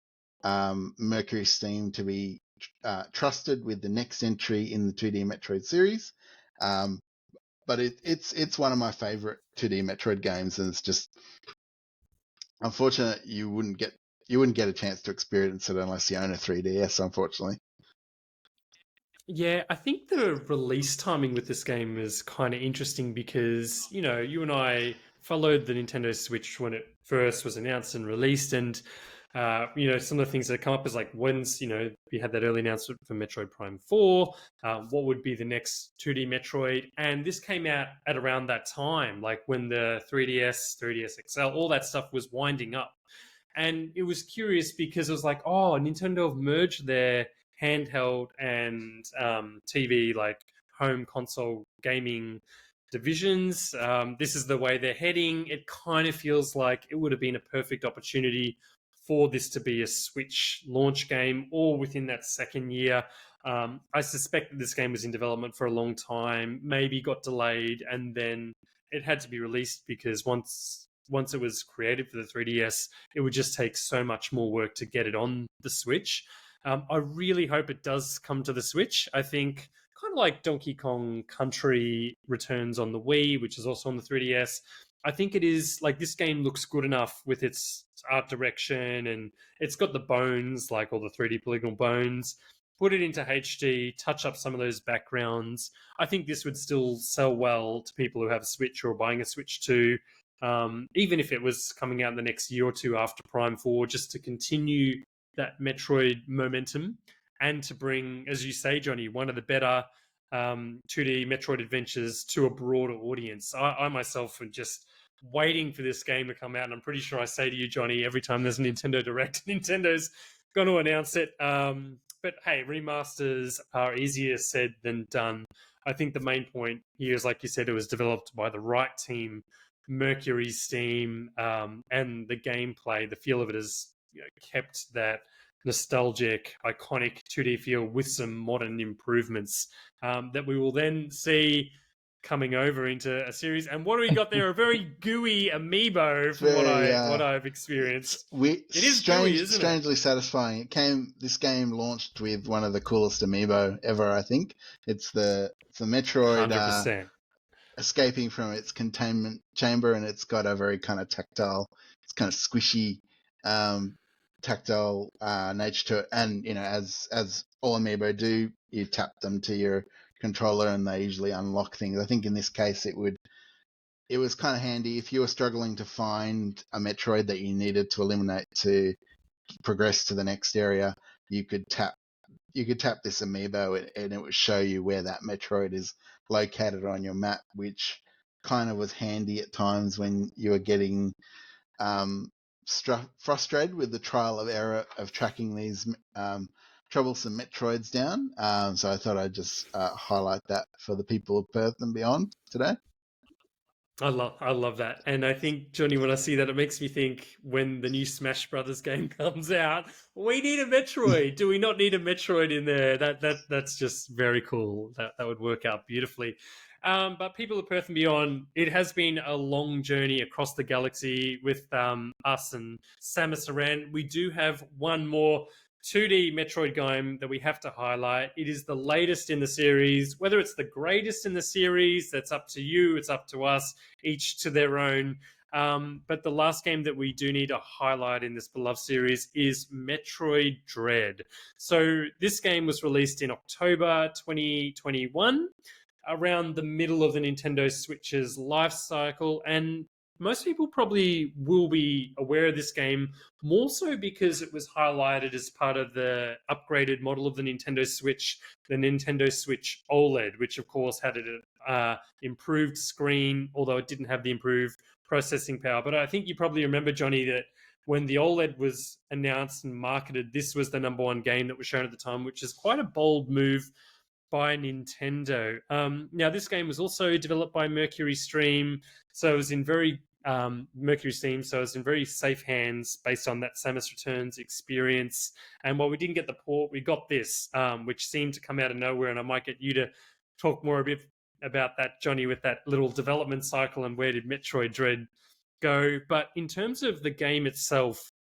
Mercury Steam to be trusted with the next entry in the 2D Metroid series. But it's one of my favorite 2D Metroid games, and it's just unfortunate you wouldn't get a chance to experience it unless you own a 3DS, unfortunately. Yeah, I think the release timing with this game is kind of interesting because, you and I followed the Nintendo Switch when it first was announced and released. And, some of the things that come up is like when's, we had that early announcement for Metroid Prime 4, what would be the next 2D Metroid? And this came out at around that time, like when the 3DS, 3DS XL, all that stuff was winding up. And it was curious because it was like, oh, Nintendo have merged their handheld and TV, like home console gaming divisions. This is the way they're heading. It kind of feels like it would have been a perfect opportunity for this to be a Switch launch game or within that second year. I suspect that this game was in development for a long time, maybe got delayed, and then it had to be released because once it was created for the 3DS, it would just take so much more work to get it on the Switch. I really hope it does come to the Switch. I think kind of like Donkey Kong Country Returns on the Wii, which is also on the 3DS. I think it is like this game looks good enough with its art direction, and it's got the bones, like all the 3D polygonal bones. Put it into HD, touch up some of those backgrounds. I think this would still sell well to people who have a Switch or are buying a Switch 2. Even if it was coming out in the next year or two after Prime 4, just to continue that Metroid momentum and to bring, as you say, Johnny, one of the better 2D Metroid adventures to a broader audience. I myself am just waiting for this game to come out, and I'm pretty sure I say to you, Johnny, every time there's a Nintendo Direct, Nintendo's going to announce it. But hey, remasters are easier said than done. I think the main point here is, like you said, it was developed by the right team, Mercury Steam, and the gameplay, the feel of it has kept that nostalgic, iconic 2D feel with some modern improvements that we will then see coming over into a series. And what do we got there? A very gooey amiibo from what I've experienced. It is gooey, isn't it? Strangely satisfying. This game launched with one of the coolest amiibo ever, I think. It's the Metroid 100%. Escaping from its containment chamber, and it's got a very kind of tactile, it's kind of squishy tactile nature to it. And as all amiibo do, you tap them to your controller and they usually unlock things. I think in this case it was kind of handy if you were struggling to find a Metroid that you needed to eliminate to progress to the next area. You could tap this amiibo and it would show you where that Metroid is located on your map, which kind of was handy at times when you were getting frustrated with the trial of error of tracking these troublesome Metroids down. So I thought I'd just highlight that for the people of Perth and beyond today. I love that. And I think, Johnny, when I see that, it makes me think when the new Smash Brothers game comes out, we need a Metroid. Do we not need a Metroid in there? That's just very cool. That would work out beautifully. But people of Perth and beyond, it has been a long journey across the galaxy with us and Samus Aran. We do have one more 2D Metroid game that we have to highlight. It is the latest in the series. Whether it's the greatest in the series, that's up to you. It's up to us, each to their own. But the last game that we do need to highlight in this beloved series is Metroid Dread. So this game was released in October 2021, around the middle of the Nintendo Switch's life cycle, and most people probably will be aware of this game more so because it was highlighted as part of the upgraded model of the Nintendo Switch, the Nintendo Switch OLED, which of course had an improved screen, although it didn't have the improved processing power. But I think you probably remember, Johnny, that when the OLED was announced and marketed, this was the number one game that was shown at the time, which is quite a bold move by Nintendo. Now, this game was also developed by Mercury Steam, so it was in very safe hands based on that Samus Returns experience. And while we didn't get the port, we got this, which seemed to come out of nowhere. And I might get you to talk more a bit about that, Johnny, with that little development cycle and where did Metroid Dread go. But in terms of the game itself,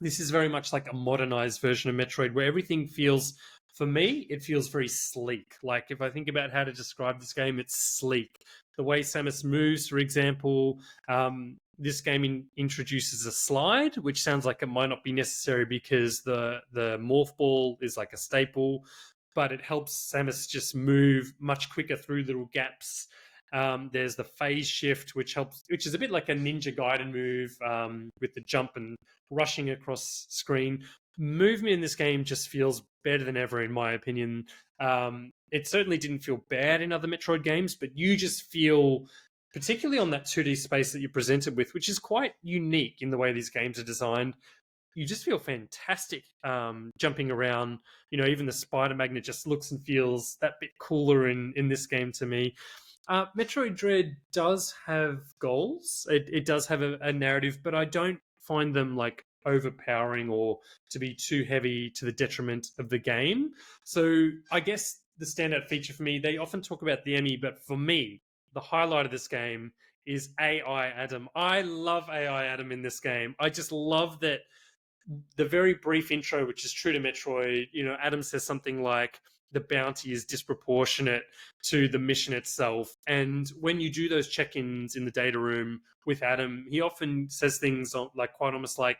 this is very much like a modernized version of Metroid where everything feels, for me, it feels very sleek. Like if I think about how to describe this game, it's sleek. The way Samus moves, for example, this game introduces a slide, which sounds like it might not be necessary because the morph ball is like a staple, but it helps Samus just move much quicker through little gaps. There's the phase shift, which helps, which is a bit like a Ninja Gaiden move with the jump and rushing across screen. Movement in this game just feels better than ever, in my opinion. It certainly didn't feel bad in other Metroid games, but you just feel, particularly on that 2D space that you're presented with, which is quite unique in the way these games are designed. You just feel fantastic jumping around. You know, even the spider magnet just looks and feels that bit cooler in this game to me. Metroid Dread does have goals. It does have a narrative, but I don't find them like overpowering or to be too heavy to the detriment of the game. So I guess the standout feature for me, they often talk about the Emmy, but for me, the highlight of this game is AI Adam. I love AI Adam in this game. I just love that the very brief intro, which is true to Metroid, you know, Adam says something like the bounty is disproportionate to the mission itself. And when you do those check-ins in the data room with Adam, he often says things like quite almost like,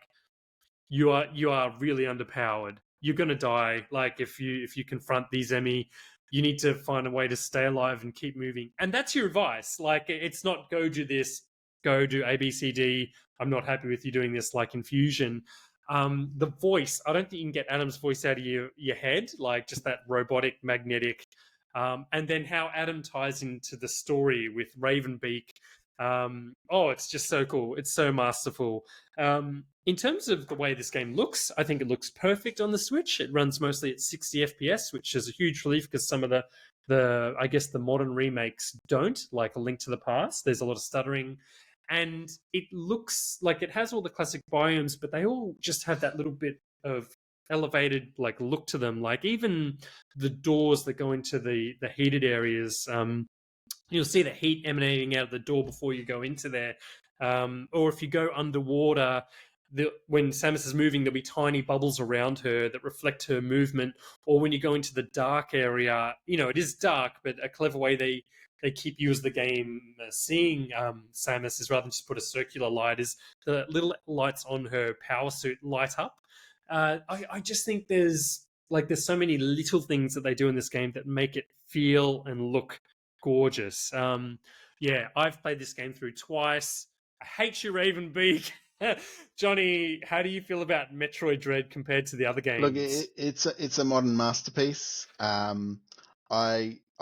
you are really underpowered. You're gonna die. Like if you confront these Emmy, you need to find a way to stay alive and keep moving. And that's your advice. Like it's not go do this, go do A, B, C, D. I'm not happy with you doing this like in Fusion. The voice, I don't think you can get Adam's voice out of your head, like just that robotic, magnetic. And then how Adam ties into the story with Ravenbeak. It's just so cool. It's so masterful. In terms of the way this game looks, I think it looks perfect on the Switch. It runs mostly at 60 FPS, which is a huge relief because some of the I guess the modern remakes don't, like A Link to the Past. There's a lot of stuttering. And it looks like it has all the classic biomes, but they all just have that little bit of elevated like look to them. Like even the doors that go into the heated areas, you'll see the heat emanating out of the door before you go into there. Or if you go underwater, when Samus is moving, there'll be tiny bubbles around her that reflect her movement. Or when you go into the dark area, you know, it is dark, but a clever way they keep you as the game seeing Samus is rather than just put a circular light, is the little lights on her power suit light up. I just think there's so many little things that they do in this game that make it feel and look gorgeous. Yeah, I've played this game through twice. I hate you, Ravenbeak. Johnny, how do you feel about Metroid Dread compared to the other games? Look, it's a modern masterpiece.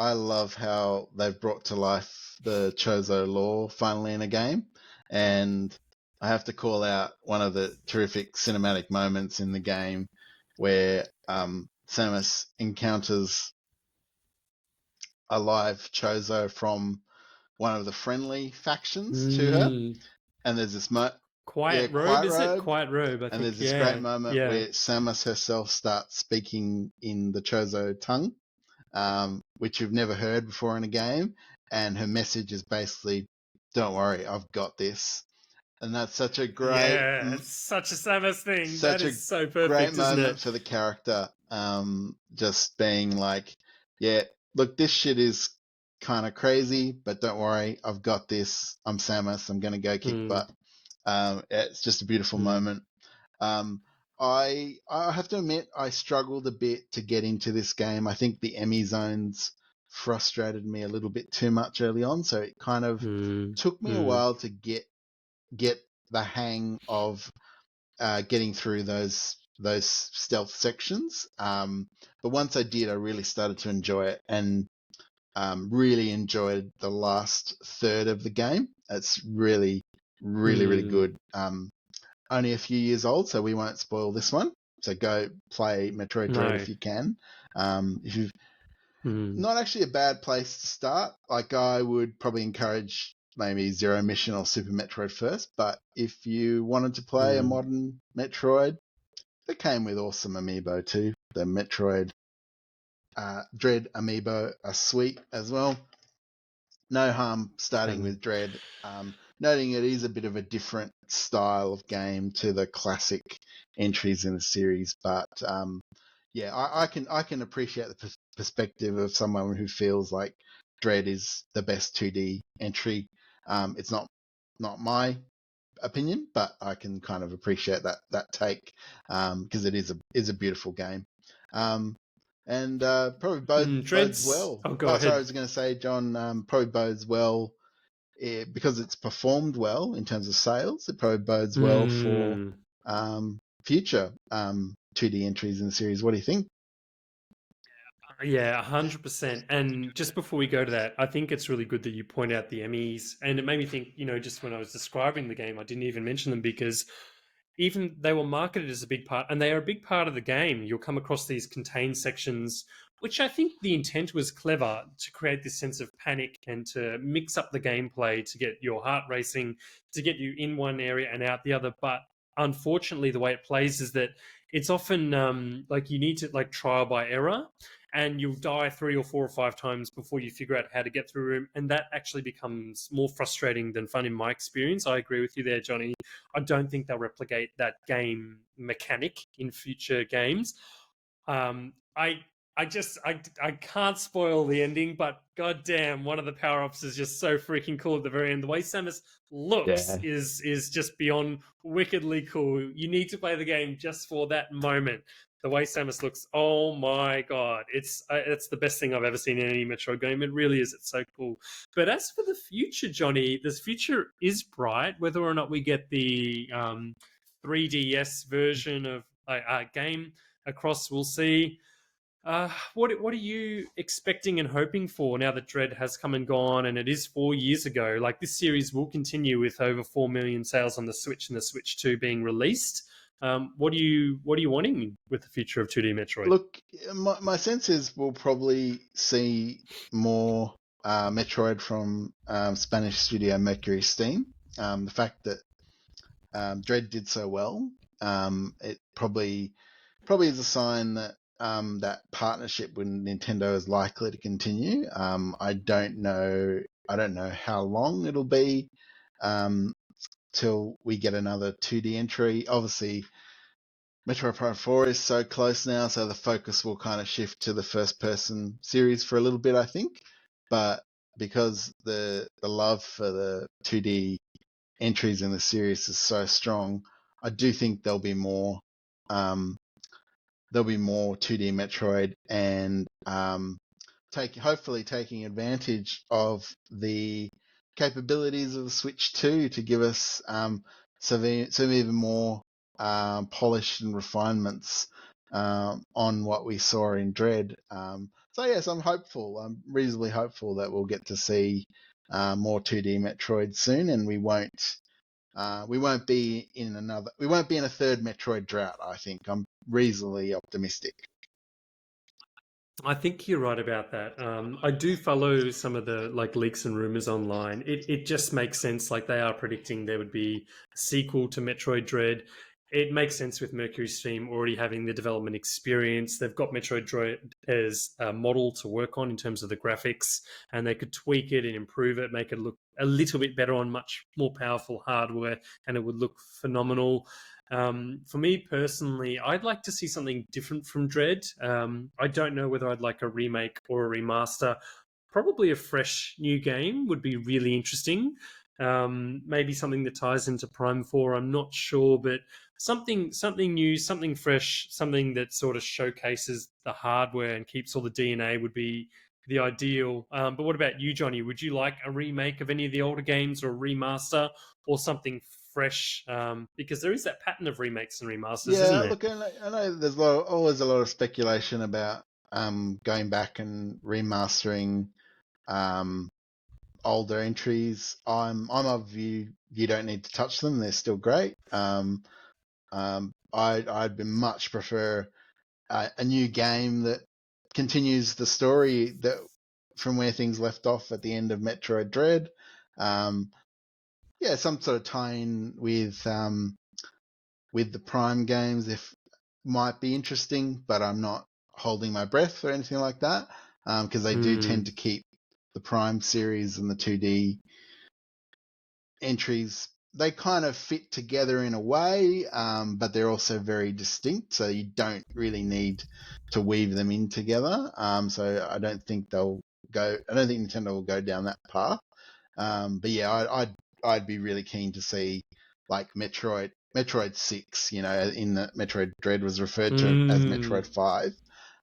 I love how they've brought to life the Chozo lore finally in a game, and I have to call out one of the terrific cinematic moments in the game where Samus encounters a live Chozo from one of the friendly factions to her, and there's this Quiet Robe, is it? Quiet Robe, I think. And there's this great moment where Samus herself starts speaking in the Chozo tongue, which you've never heard before in a game, and her message is basically, "Don't worry, I've got this." And that's such a great, it's such a Samus thing. That is so perfect, great isn't moment it? for the character. Just being like, "Yeah, look, this shit is kind of crazy, but don't worry, I've got this. I'm Samus. I'm gonna go kick butt." It's just a beautiful moment. I have to admit, I struggled a bit to get into this game. I think the Emmy zones frustrated me a little bit too much early on, so it kind of took me a while to get the hang of getting through those stealth sections. But once I did, I really started to enjoy it, and really enjoyed the last third of the game. It's really good. Only a few years old, so we won't spoil this one. So go play Metroid Dread if you can. If you've not actually a bad place to start. Like I would probably encourage maybe Zero Mission or Super Metroid first, but if you wanted to play a modern Metroid, that came with awesome amiibo too. The Metroid Dread amiibo are sweet as well. No harm starting with Dread. Noting it is a bit of a different style of game to the classic entries in the series. But yeah, I can appreciate the perspective of someone who feels like Dread is the best 2D entry. It's not my opinion, but I can kind of appreciate that take because it is a beautiful game. And probably bodes Dreads. well. Oh, go Oh, sorry, I ahead. was going to say, John, probably bodes well because it's performed well in terms of sales. It probably bodes well for Mm. future 2D entries in the series. What do you think? Yeah, 100%. And just before we go to that, I think it's really good that you point out the Emmys. And it made me think, just when I was describing the game, I didn't even mention them because even they were marketed as a big part, and they are a big part of the game. You'll come across these contained sections, which I think the intent was clever to create this sense of panic and to mix up the gameplay to get your heart racing, to get you in one area and out the other. But unfortunately, the way it plays is that it's often like you need to like trial by error, and you'll die 3 or 4 or 5 times before you figure out how to get through a room, and that actually becomes more frustrating than fun in my experience. I agree with you there, Johnny. I don't think they'll replicate that game mechanic in future games. I I can't spoil the ending, but goddamn, one of the power ups is just so freaking cool at the very end. The way Samus looks Yeah. is just beyond wickedly cool. You need to play the game just for that moment. The way Samus looks, oh my god, it's the best thing I've ever seen in any Metroid game. It really is. It's so cool. But as for the future, Johnny, this future is bright. Whether or not we get the 3DS version of a game across, we'll see. What are you expecting and hoping for now that Dread has come and gone, and it is 4 years ago? Like, this series will continue with over 4 million sales on the Switch and the Switch 2 being released. What are you wanting with the future of 2D Metroid? Look, my sense is we'll probably see more Metroid from Spanish studio Mercury Steam. The fact that Dread did so well, it probably is a sign that that partnership with Nintendo is likely to continue. I don't know how long it'll be till we get another 2D entry. Obviously, Metroid Prime 4 is so close now, so the focus will kind of shift to the first-person series for a little bit, I think. But because the love for the 2D entries in the series is so strong, I do think there'll be more 2D Metroid, and hopefully taking advantage of the capabilities of the Switch 2 to give us some even more polish and refinements on what we saw in Dread. So yes, I'm hopeful. I'm reasonably hopeful that we'll get to see more 2D Metroid soon, and we won't be in a third Metroid drought. I think I'm reasonably optimistic. I think you're right about that. I do follow some of the like leaks and rumors online. It just makes sense. Like, they are predicting there would be a sequel to Metroid Dread. It makes sense with Mercury Steam already having the development experience. They've got Metroid Dread as a model to work on in terms of the graphics, and they could tweak it and improve it, make it look a little bit better on much more powerful hardware, and it would look phenomenal. For me personally, I'd like to see something different from Dread. I don't know whether I'd like a remake or a remaster. Probably a fresh new game would be really interesting. Maybe something that ties into Prime 4. I'm not sure, but something new, something fresh, something that sort of showcases the hardware and keeps all the DNA would be the ideal. But what about you, Johnny? Would you like a remake of any of the older games, or a remaster, or something fresh? Because there is that pattern of remakes and remasters, isn't Yeah, there? look, I know there's always a lot of speculation about going back and remastering um, older entries. I'm of view you don't need to touch them; they're still great. I'd be much prefer a new game that continues the story that from where things left off at the end of Metroid Dread. Yeah, some sort of tie-in with the Prime games if might be interesting, but I'm not holding my breath or anything like that because they do tend to keep the Prime series and the 2D entries they kind of fit together in a way, but they're also very distinct. So you don't really need to weave them in together. So I don't think they'll go. I don't think Nintendo will go down that path. But yeah, I'd be really keen to see like Metroid 6. You know, in the Metroid Dread was referred to as Metroid 5.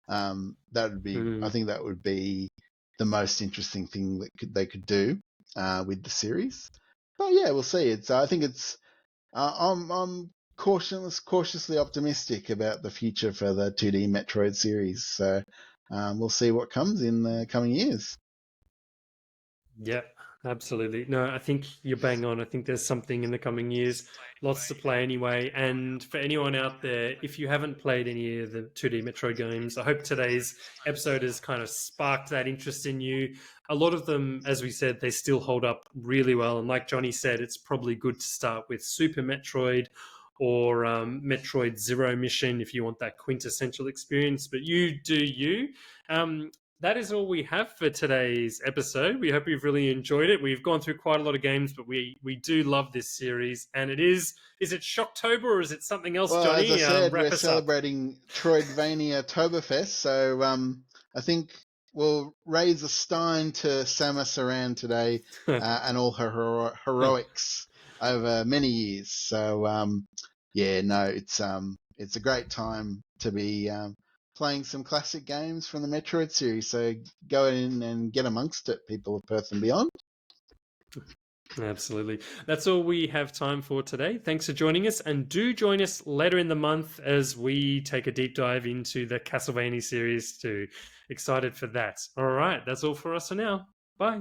That would be. I think that would be the most interesting thing that they could do with the series. But yeah, we'll see. I think it's. I'm cautiously optimistic about the future for the 2D Metroid series. So we'll see what comes in the coming years. Yeah, absolutely. No, I think you're bang on. I think there's something in the coming years, lots to play anyway. And for anyone out there, if you haven't played any of the 2D Metroid games, I hope today's episode has kind of sparked that interest in you. A lot of them, as we said, they still hold up really well. And like Johnny said, it's probably good to start with Super Metroid or Metroid Zero Mission if you want that quintessential experience. But you do you. That is all we have for today's episode. We hope you've really enjoyed it. We've gone through quite a lot of games, but we do love this series. And it is it Shocktober or is it something else, Well, Johnny? as I said, Wrap we're us celebrating Troidvania Toberfest, so I think we'll raise a stein to Samus Aran today up. and all her heroics over many years. So yeah, no, it's a great time to be playing some classic games from the Metroid series. So go in and get amongst it, people of Perth and Beyond. Absolutely. That's all we have time for today. Thanks for joining us, and do join us later in the month as we take a deep dive into the Castlevania series too. Excited for that. All right, that's all for us for now. Bye.